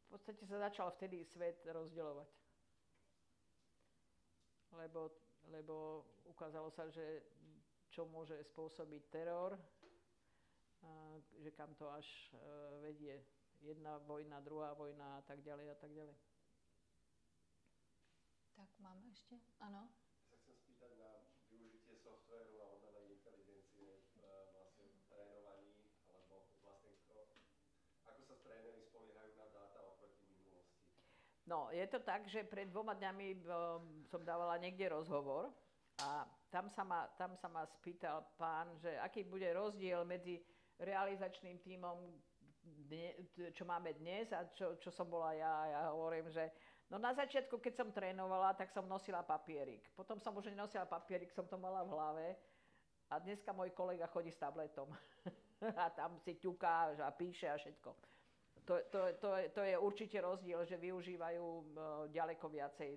v podstate sa začal vtedy svet rozdeľovať. Lebo ukázalo sa, že čo môže spôsobiť teror, že kam to až vedie jedna vojna, druhá vojna a tak ďalej a tak ďalej. Tak máme ešte? Áno. Ja sa chcem spýtať na využitie softvéru a umelej inteligencie vlastne v trénovaní, alebo vlastne ako sa tréneri spoliehajú na dáta oproti minulosti? No, je to tak, že pred 2 dňami som dávala niekde rozhovor a tam sa ma spýtal pán, že aký bude rozdiel medzi realizačným tímom, čo máme dnes a čo som bola ja. Ja hovorím, že no na začiatku, keď som trénovala, tak som nosila papierik. Potom som už nenosila papierik, som to mala v hlave. A dneska môj kolega chodí s tabletom. A tam si ťuká a píše a všetko. To je určite rozdiel, že využívajú ďaleko viacej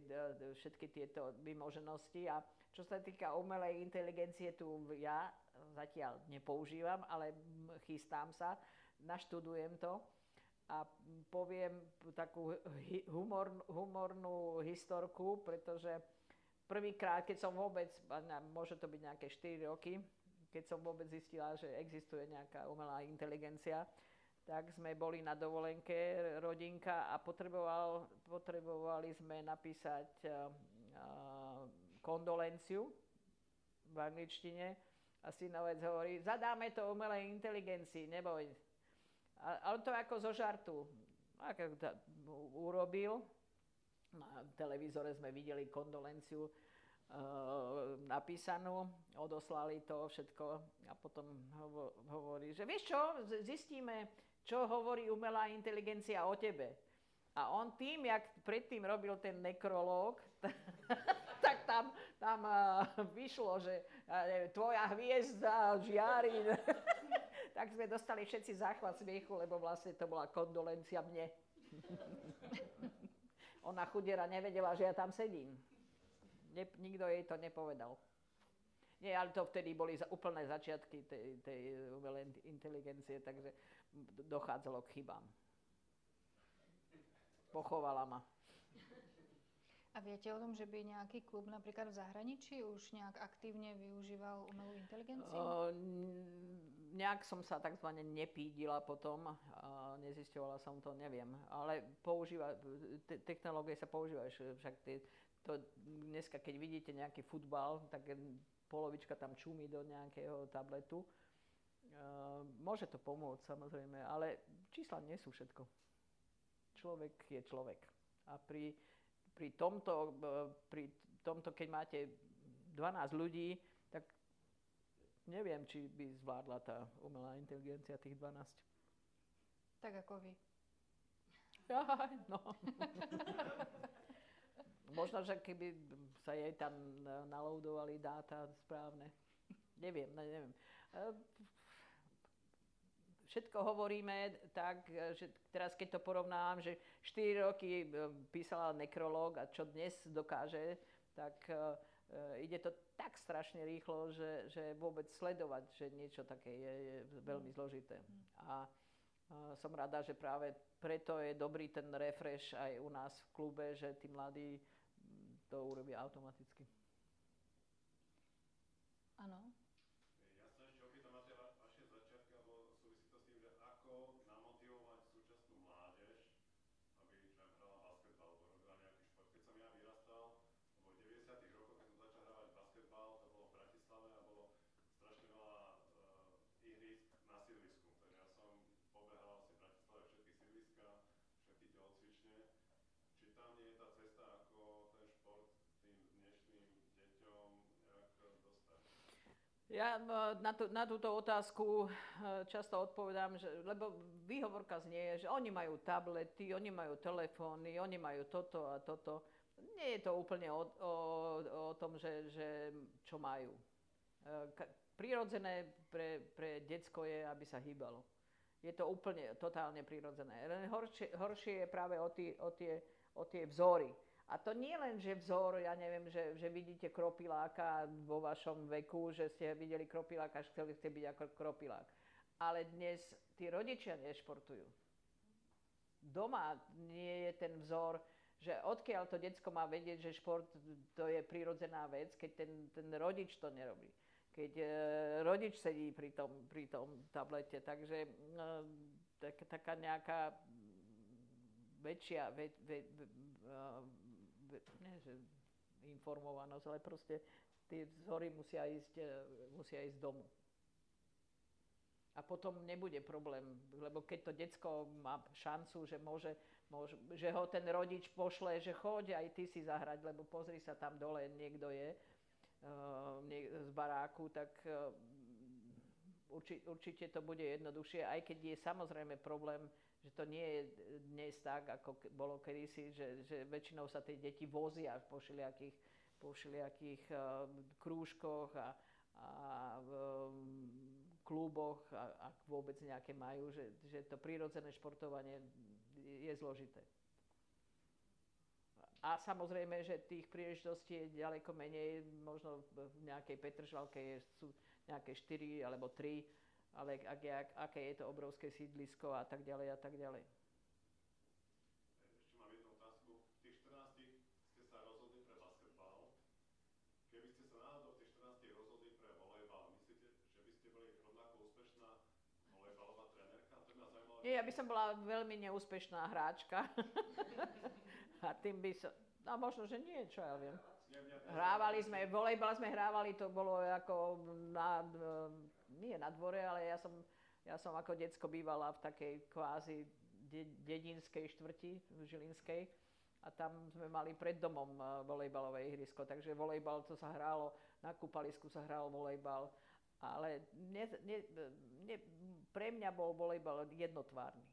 všetky tieto vymoženosti. A čo sa týka umelej inteligencie, tu ja zatiaľ nepoužívam, ale chystám sa, naštudujem to. A poviem takú humornú historku, pretože prvýkrát, keď som vôbec, môže to byť nejaké 4 roky, keď som vôbec zistila, že existuje nejaká umelá inteligencia, tak sme boli na dovolenke, rodinka, a potrebovali sme napísať kondolenciu v angličtine. A synovec hovorí, zadáme to umelej inteligencii, neboj. A on to ako zo žartu urobil. Na televízore sme videli kondolenciu napísanú, odoslali to všetko a potom hovorí, že vieš čo, zistíme, čo hovorí umelá inteligencia o tebe. A on tým, jak predtým robil ten nekrológ, tak tam vyšlo, že tvoja hviezda žiari. Tak sme dostali všetci záchvat smiechu, lebo vlastne to bola kondolencia mne. Ona chudera nevedela, že ja tam sedím. Nikto jej to nepovedal. Nie, ale to vtedy boli úplné začiatky tej umelej inteligencie, takže dochádzalo k chybám. Pochovala ma. A viete o tom, že by nejaký klub napríklad v zahraničí už nejak aktívne využíval umelú inteligenciu? Nejak som sa takzvané nepídila potom, nezisťovala som to, neviem. Ale technológie sa používajú, však dneska, keď vidíte nejaký futbal, tak polovička tam čumí do nejakého tabletu. Môže to pomôcť, samozrejme, ale čísla nie sú všetko. Človek je človek. A pri tomto, keď máte 12 ľudí, tak neviem, či by zvládla tá umelá inteligencia tých 12. Tak ako vy. No. Možno, že keby sa jej tam naloadovali dáta správne. Neviem. Všetko hovoríme tak, že teraz keď to porovnám, že 4 roky písala nekrológ a čo dnes dokáže, tak ide to tak strašne rýchlo, že vôbec sledovať, že niečo také je veľmi zložité. A som rada, že práve preto je dobrý ten refresh aj u nás v klube, že tí mladí to urobia automaticky. Áno. Či tam nie je tá cesta, ako ten šport tým dnešným Ja na túto otázku často odpovedám, lebo výhovorka znie, že oni majú tablety, oni majú telefóny, oni majú toto a toto. Nie je to úplne o tom, že čo majú. Prirodzené pre decko je, aby sa hýbalo. Je to úplne totálne prirodzené. Len horšie je práve o tie vzory. A to nie len, že vzor, ja neviem, že vidíte kropiláka vo vašom veku, že ste videli kropiláka, chceli ste byť ako kropilák. Ale dnes tí rodičia nešportujú. Doma nie je ten vzor, že odkiaľ to decko má vedieť, že šport to je prirodzená vec, keď ten rodič to nerobí. Keď rodič sedí pri tom tablete. Takže taká nejaká väčšia nie že informovanosť, ale proste tie vzory musia ísť domu. A potom nebude problém, lebo keď to decko má šancu, že ho ten rodič pošle, že choď aj ty si zahrať, lebo pozri sa tam dole, niekto je z baráku, tak určite to bude jednoduchšie, aj keď je samozrejme problém, že to nie je dnes tak, ako bolo kedysi, že väčšinou sa tie deti vozia po všelijakých krúžkoch a v kluboch, ak vôbec nejaké majú, že to prirodzené športovanie je zložité. A samozrejme, že tých príležitostí je ďaleko menej, možno v nejakej Petržalke sú nejaké 4 alebo 3, ale aké je to obrovské sídlisko a tak ďalej a tak ďalej. Ešte mám jednu otázku. V tých 14 ste sa rozhodli pre basketbal. Keby ste sa náhodou v tých 14 rozhodli pre volejbal, myslíte, že by ste boli rovnako úspešná volejbalová trénerka? To ma zaujímalo. Nie, ja by som bola veľmi neúspešná hráčka. A tým by som... No možno, že nie, čo ja viem. Volejbal sme hrávali, to bolo ako nie na dvore, ale ja som ako decko bývala v takej kvázi dedinskej štvrti žilinskej a tam sme mali pred domom volejbalové ihrisko, takže volejbal to sa hrálo, na kúpalisku sa hral volejbal, ale pre mňa bol volejbal jednotvárny.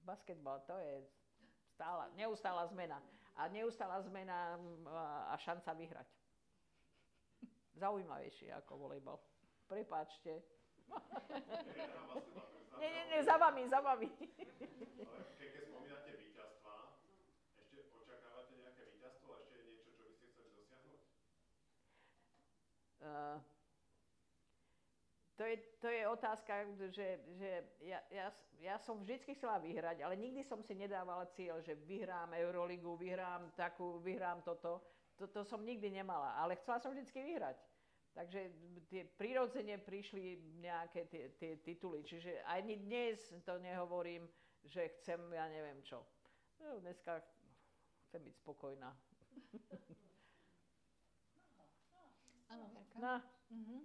Basketbal to je neustála zmena a neustála zmena a šanca vyhrať. Zaujímavejšie ako volejbal. Prepáčte. Nie, za vami. Ale keď spomínate víťazstvá, ešte očakávate nejaké víťazstvo? Ešte je niečo, čo by ste chceli dosiahnuť? To je otázka, že ja som vždycky chcela vyhrať, ale nikdy som si nedávala cieľ, že vyhrám Euroligu, vyhrám toto. To som nikdy nemala, ale chcela som vždycky vyhrať. Takže prirodzene prišli nejaké tie tituly. Čiže ani dnes to nehovorím, že chcem, ja neviem čo. No, dneska chcem byť spokojná. Áno, Verka. No. Vy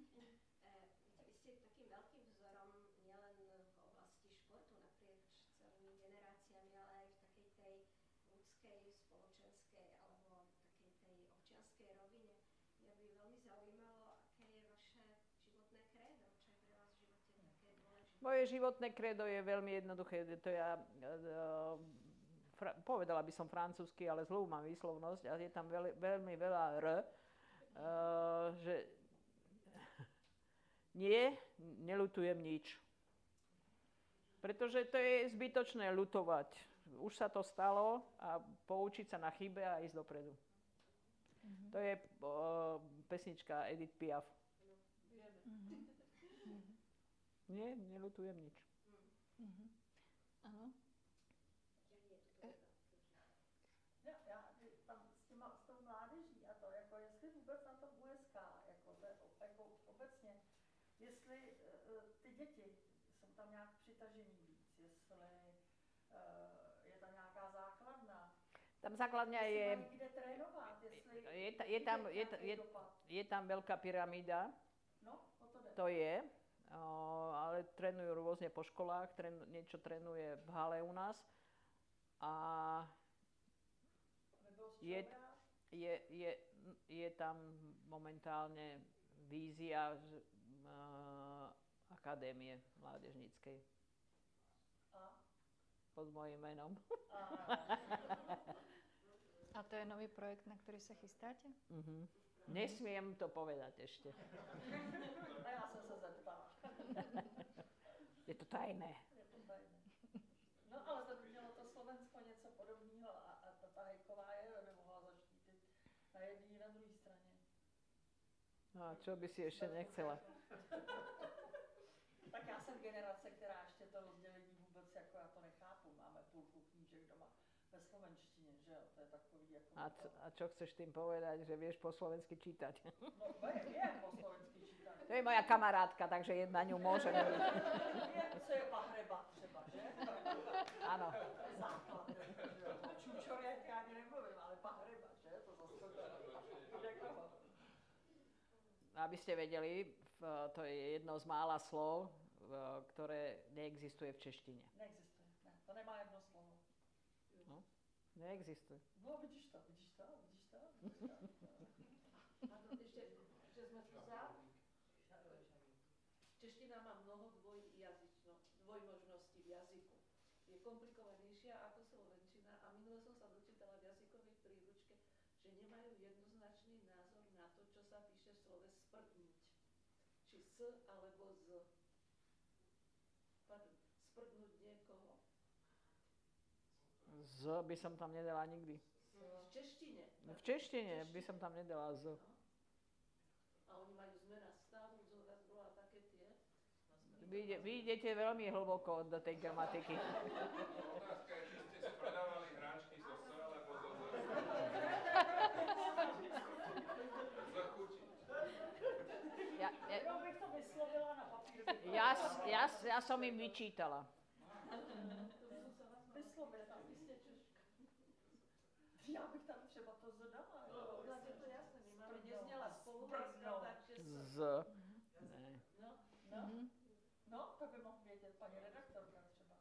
ste takým veľkým vzorom nielen v oblasti športu naprieč celými generáciami, ale aj v takej tej ľudskej, spoločenskej alebo takej tej občianskej rovine. Mňa by veľmi zaujímalo, aké je vaše životné krédo, čo je pre vás v živote také dôležité. Moje životné krédo je veľmi jednoduché. To povedala by som francúzsky, ale zlú mám výslovnosť a je tam veľmi veľa že neľutujem nič. Pretože to je zbytočné ľutovať. Už sa to stalo a poučiť sa na chybe a ísť dopredu. Mm-hmm. To je pesnička Edith Piaf. Nie, neľutujem nič. Áno. S tou mládeží a to, jako jestli vůbec na to USK, jako obecně, jestli ty děti jsou tam nějak přitažení víc, jestli je tam nějaká základna. Tam základňa je... Jestli mají kde trénovat, jestli je tam veľká pyramída. No, o to jde. To je, ale trénujú rôzne po školách, niečo trénuje v hale u nás. A je tam momentálne vízia akadémie mládežníckej. Pod mojím menom. A to je nový projekt, na ktorý sa chystáte? Nesmiem to povedať ešte. A ja som sa zeptala. Je to tajné. No ale to by mělo to Slovensko něco podobného a ta Hejková je nemohla zaštítit na jedné i na druhé straně. No a čo by si ešte nechcela? Tak já jsem generace, která ještě to rozdělení vůbec, jako já to nechápu. Máme půlku knížek doma ve slovenštině, že jo? To je takový jako... A čo chceš tým povedať, že vieš po slovensky čítať? No viem po slovensky čítať. To je moja kamarátka, takže na ňu môžem. Viem, co je pahreba třeba, že? Áno. Základ. Čučoriek ja ani nemluvím, ale pahreba, že? To zase to Aby ste vedeli, to je jedno z mála slov, ktoré neexistuje v češtine. Neexistuje, ne. To nemá jedno slovo. No, neexistuje. No, vidíš to. A to ešte, že sme tu za... Čeština má mnoho dvojmožností v jazyku. Je komplikovanejšia ako slovenčina a minule som sa dočítala v jazykovej príručke, že nemajú jednoznačný názor na to, čo sa píše v slove sprdniť. Či s alebo z. Pardon, sprdnúť niekoho. Z by som tam nedala nikdy. V češtine. V češtine by som tam nedala z. No. A oni majú zmena stavu, zmena zbola, také tie. Vy idete veľmi hlboko do tej gramatiky. Otázka je, či ste si predávali hráčky zo S alebo zo Z. Ja bych to vyslovila na papír. Ja som im vyčítala. Vyslovila, vy ste Češka. Ja bych tam třeba to zadala. No, u nás je to jasné, my máme neznělá spoluhejska, takže Z. No, to by mohl vědět paní redaktorka třeba.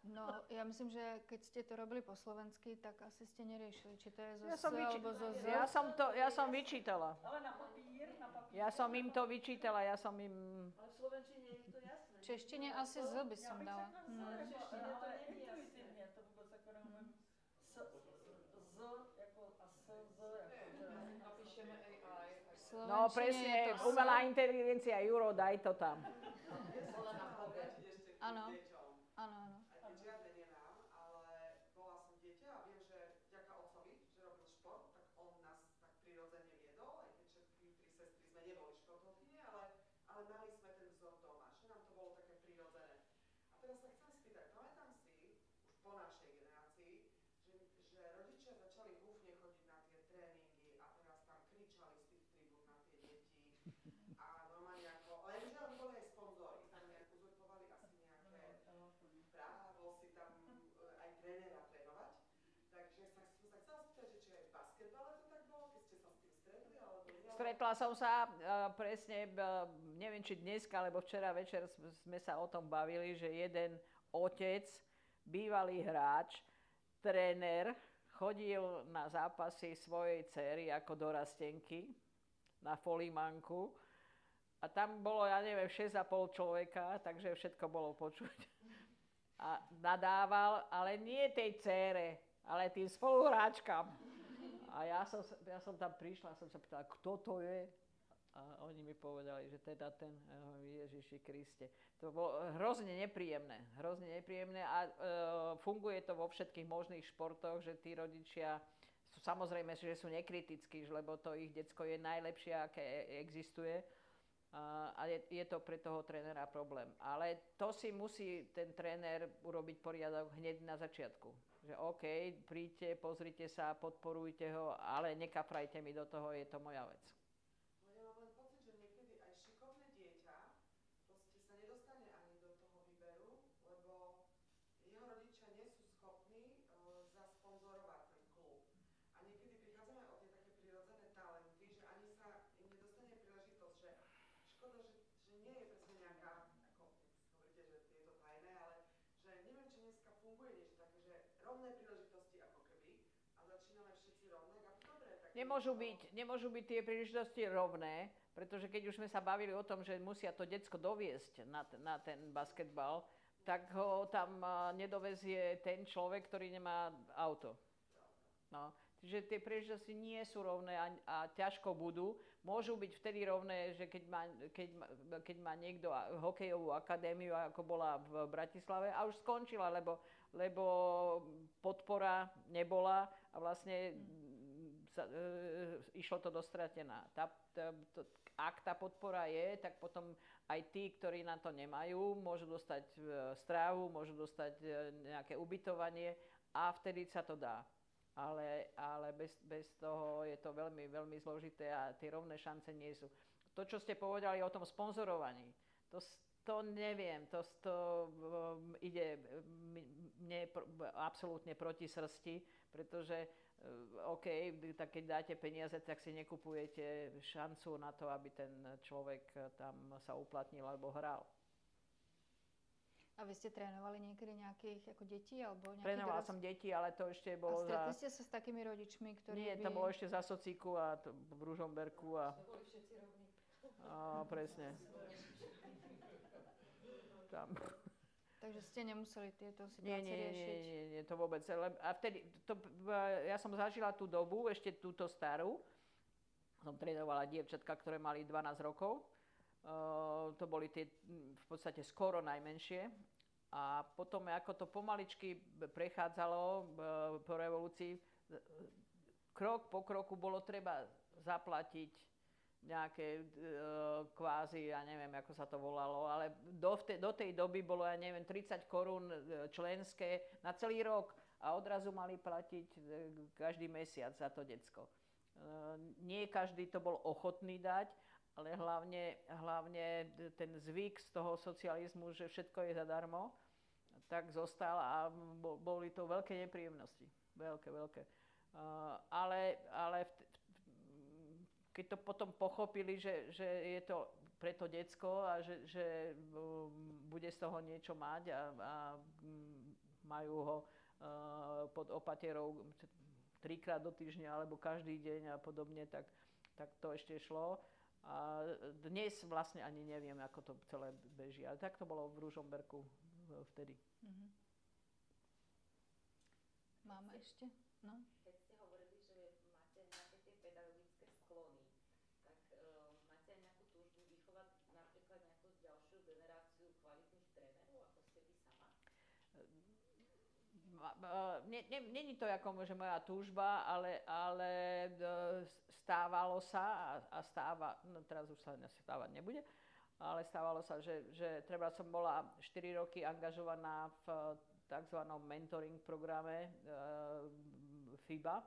No, ja myslím, že keď ste to robili po slovensky, tak asi ste neriešili, či to je zo Ja S som alebo zo Z. Ja som vyčítala. Ale na papír. Ja som im to vyčítala, Ale v slovenčine je to jasné. V češtine asi Z by som dala. Ale v češtine to Ale není jasné. intuitivně to vůbec jako neumím. Z jako a S, Z jako. Napíšeme AI. No presne, umelá inteligencia, Juro, daj to tam. Áno. Aj keď žiadne nemám, ale bola som dieťa a viem, že vďaka otcovi, že robil šport, tak on nás tak prirodzene viedol, aj keď všetky 3 sestry sme neboli športovkyne, ale mali sme ten vzor doma, že nám to bolo také prirodzené. A teraz sa chcem spýtať, pamätám si, už po našej generácii, že rodičia začali húfne chodiť na tie tréningy a teraz tam kričali z tých tribún na tie deti a normálne ako, ale ja viem, že oni boli aj sponzori, tam nejak uzurpovali asi nejaké právo si tam aj trénera trénovať. Takže som sa chcela spýtať, že či aj v basketbale to tak bolo, keď ste sa s tým stretli, alebo nie? Stretla som sa presne, neviem či dneska, alebo včera večer sme sa o tom bavili, že jeden otec, bývalý hráč, tréner, chodil na zápasy svojej dcery ako dorastenky na Folimanku a tam bolo, ja neviem, 6,5 človeka, takže všetko bolo počuť. A nadával, ale nie tej dcére, ale tým spoluhráčkam. A ja som tam prišla a som sa pýtala, kto to je? A oni mi povedali, že teda ten Ježiši Kriste. To bolo hrozne nepríjemné a funguje to vo všetkých možných športoch, že tí rodičia sú samozrejme, že sú nekritickí, lebo to ich decko je najlepšie, aké existuje. A je to pre toho trénera problém. Ale to si musí ten tréner urobiť poriadok hneď na začiatku. Že OK, príďte, pozrite sa, podporujte ho, ale nekafrajte mi do toho, je to moja vec. No ja mám len pocit, že niekedy aj šikovné dieťa proste sa nedostane ani do toho výberu, lebo jeho rodičia nie sú schopní zasponzorovať ten klub. A niekedy prichádzame o tie také prirodzené talenty, že ani sa im nedostane príležitosť, že škoda, že nie je presne nejaká, ako hovoríte, že je to tajné, ale že neviem, či dneska funguje niečo také, že rovné príležitosti ako keby a začíname všetci rovnak a dobre, tak Nemôžu byť tie príležitosti rovné, pretože keď už sme sa bavili o tom, že musia to decko doviesť na ten basketbal, tak ho tam nedovezie ten človek, ktorý nemá auto. No. Čiže tie príležitosti nie sú rovné a ťažko budú. Môžu byť vtedy rovné, že keď má niekto hokejovú akadémiu, ako bola v Bratislave, a už skončila, lebo podpora nebola a vlastne išlo to dostratená. Ak tá podpora je, tak potom aj tí, ktorí na to nemajú, môžu dostať strávu, môžu dostať nejaké ubytovanie a vtedy sa to dá. Ale bez toho je to veľmi, veľmi zložité a tie rovné šance nie sú. To, čo ste povedali o tom sponzorovaní, to neviem, to ide mne absolútne proti srsti, pretože OK, tak keď dáte peniaze, tak si nekupujete šancu na to, aby ten človek tam sa uplatnil alebo hral. A vy ste trénovali niekedy nejakých ako detí? Trénovala som deti, ale to ešte bolo stretli ste sa s takými rodičmi, ktorí Nie, to bolo ešte za Socíku a v Ružomberku. Boli všetci rovní. Presne. Tam. Takže ste nemuseli tieto situácie riešiť? Nie, to vôbec. A vtedy, ja som zažila tú dobu, ešte túto starú. Som trénovala dievčatka, ktoré mali 12 rokov. To boli tie v podstate skoro najmenšie. A potom, ako to pomaličky prechádzalo po revolúcii, krok po kroku bolo treba zaplatiť nejaké kvázi, ja neviem, ako sa to volalo, ale do tej doby bolo, ja neviem, 30 korún členské na celý rok a odrazu mali platiť každý mesiac za to decko. Nie každý to bol ochotný dať, ale hlavne ten zvyk z toho socializmu, že všetko je zadarmo, tak zostal a boli to veľké nepríjemnosti. Veľké. Ale keď to potom pochopili, že je to pre to decko a že bude z toho niečo mať a majú ho pod opaterou 3-krát do týždňa alebo každý deň a podobne, tak to ešte šlo. A dnes vlastne ani neviem, ako to celé beží. Ale tak to bolo v Ružomberku vtedy. Máme ešte? No. Keď ste hovorili, že máte nejaké tie pedagogické sklony, tak máte aj nejakú túžbu vychovať napríklad nejakú ďalšiu generáciu kvalitných trénerov, ako ste vy sama? Není to ako že moja túžba, ale stávalo sa a stáva, no teraz už sa stávať nebude, ale stávalo sa, že treba som bola 4 roky angažovaná v tzv. Mentoring programe FIBA,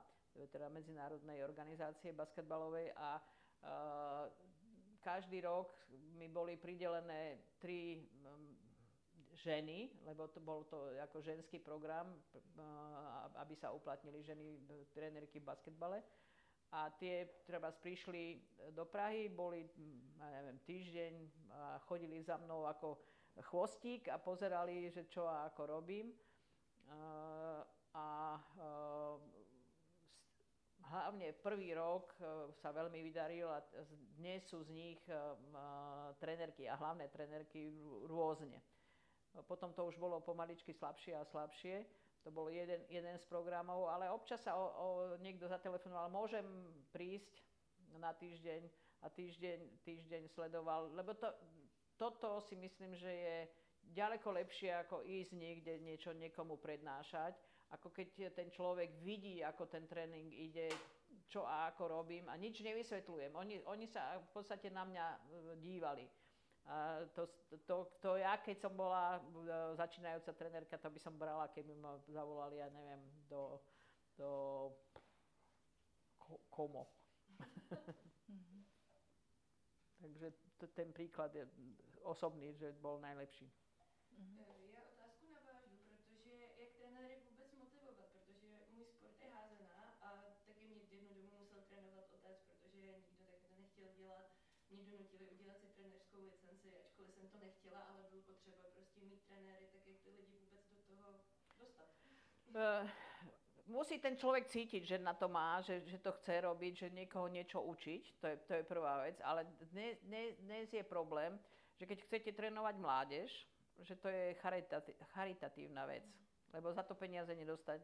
teda Medzinárodnej organizácie basketbalovej a každý rok mi boli pridelené 3 ženy, lebo bol to ako ženský program, aby sa uplatnili ženy trénerky v basketbale. A tie treba prišli do Prahy, boli, ja neviem, týždeň a chodili za mnou ako chvostík a pozerali, že čo a ako robím. Hlavne prvý rok sa veľmi vydaril a dnes sú z nich trénerky a hlavné trénerky rôzne. Potom to už bolo pomaličky slabšie a slabšie. To bol jeden z programov, ale občas sa niekto zatelefonoval, môžem prísť na týždeň a týždeň sledoval, lebo toto si myslím, že je ďaleko lepšie, ako ísť niekde niečo niekomu prednášať, ako keď ten človek vidí, ako ten tréning ide, čo a ako robím a nič nevysvetľujem. Oni sa v podstate na mňa dívali. To ja, keď som bola začínajúca trenérka, to by som brala, keby ma zavolali, ja neviem, do Komo. Takže ten príklad je osobný, že bol najlepší. Já otázku navážu, protože jak trenéry vůbec motivovat, protože můj sport je házená a taky mě jednu dobu musel trénovat otec, protože nikdo tak to nechtěl dělat. Mě donutili udělat si trenérskou licenci, ačkoliv jsem to nechtěla, ale bylo potřeba prostě mít trenéry, tak jak ty lidi vůbec do toho dostat. musí ten človek cítiť, že na to má, že to chce robiť, že niekoho niečo učiť, to je prvá vec, ale dnes je problém, že keď chcete trénovať mládež, že to je charitatívna vec, lebo za to peniaze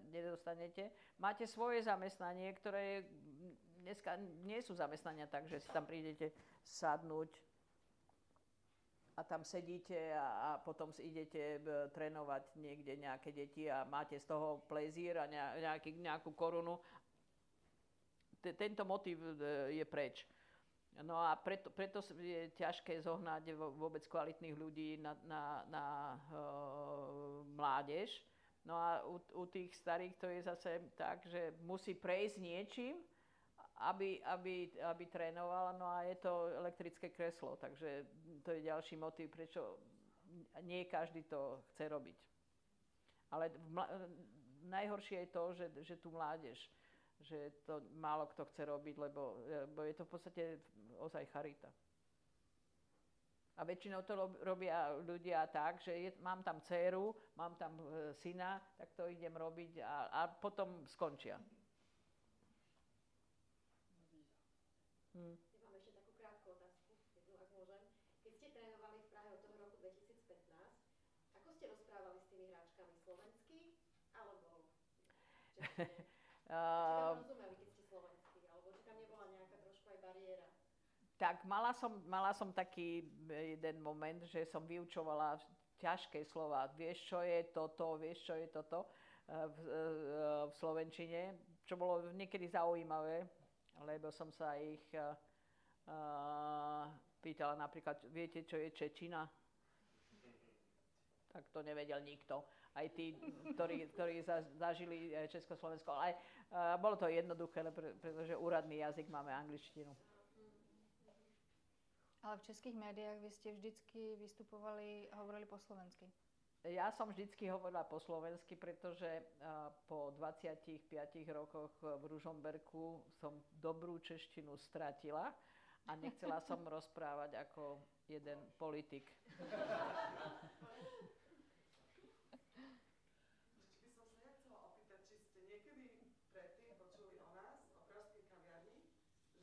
nedostanete. Máte svoje zamestnanie, ktoré dneska nie sú zamestnania tak, že si tam prídete sadnúť a tam sedíte a potom idete trénovať niekde nejaké deti a máte z toho plezír a nejakú korunu. Tento motív je preč. No a preto je ťažké zohnať vôbec kvalitných ľudí na mládež. No a u tých starých to je zase tak, že musí prejsť niečím, aby trénovala, no a je to elektrické kreslo, takže to je ďalší motív, prečo nie každý to chce robiť. Ale najhoršie je to, že tu mládež, že to málo kto chce robiť, lebo je to v podstate ozaj charita. A väčšinou to robia ľudia tak, že mám tam dcéru, mám tam syna, tak to idem robiť a potom skončia. Ja mám ešte takú krátku otázku, jednu, ak môžem. Keď ste trénovali v Prahe od toho roku 2015, ako ste rozprávali s tými hráčkami slovensky, alebo či vám rozumeli, keď ste slovenský, alebo či tam nebola nejaká trošku aj bariéra? Tak mala som taký jeden moment, že som vyučovala ťažké slova. Vieš, čo je toto, vieš, čo je toto v slovenčine, čo bolo niekedy zaujímavé, lebo som sa ich pýtala napríklad, viete, čo je čečina? Tak to nevedel nikto. Aj tí, ktorí zažili Československo. Ale bolo to jednoduché, pretože úradný jazyk máme angličtinu. Ale v českých médiách vy ste vždycky vystupovali a hovorili po slovensky. Ja som vždycky hovorila po slovensky, pretože po 25 rokoch v Ružomberku som dobrú češtinu stratila a nechcela som rozprávať ako jeden politik. Ešte by som sa ja chcela opýtať, či ste niekedy predtým počuli o nás, o pražskej kaviarni,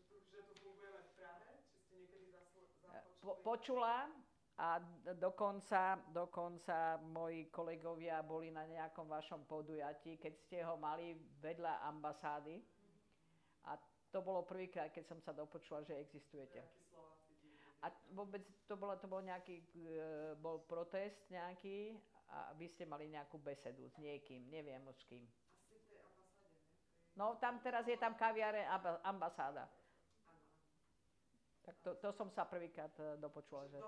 že tu fungujeme v Prahe, či ste niekedy započuli? Počula. A dokonca moji kolegovia boli na nejakom vašom podujatí, keď ste ho mali vedľa ambasády. A to bolo prvýkrát, keď som sa dopočula, že existujete. A vôbec to bol nejaký, bol protest nejaký a vy ste mali nejakú besedu s niekým, neviem s kým. Asi v tej ambasáde, ne? No tam teraz je tam kaviareň ambasáda. Tak to som sa prvýkrát dopočula, že...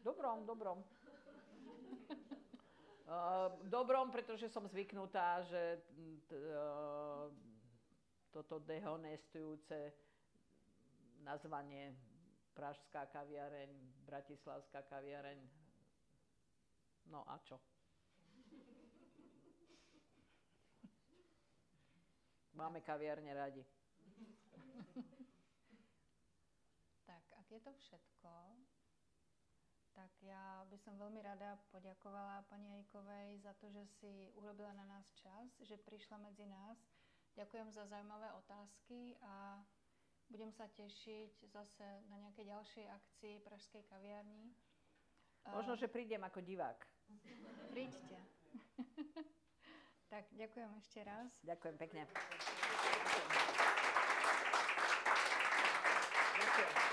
Dobrom. Dobrom, pretože som zvyknutá, že toto dehonestujúce nazvanie pražská kaviareň, bratislavská kaviareň, no a čo? Máme kaviarne radi. Tak, ak je to všetko, tak ja by som veľmi rada poďakovala pani Hejkovej za to, že si urobila na nás čas, že prišla medzi nás. Ďakujem za zaujímavé otázky a budem sa tešiť zase na nejaké ďalšie akcii Pražskej kaviarni. Možno, že prídem ako divák. Príďte. Tak, ďakujem ešte raz. Ďakujem pekne. Ďakujem.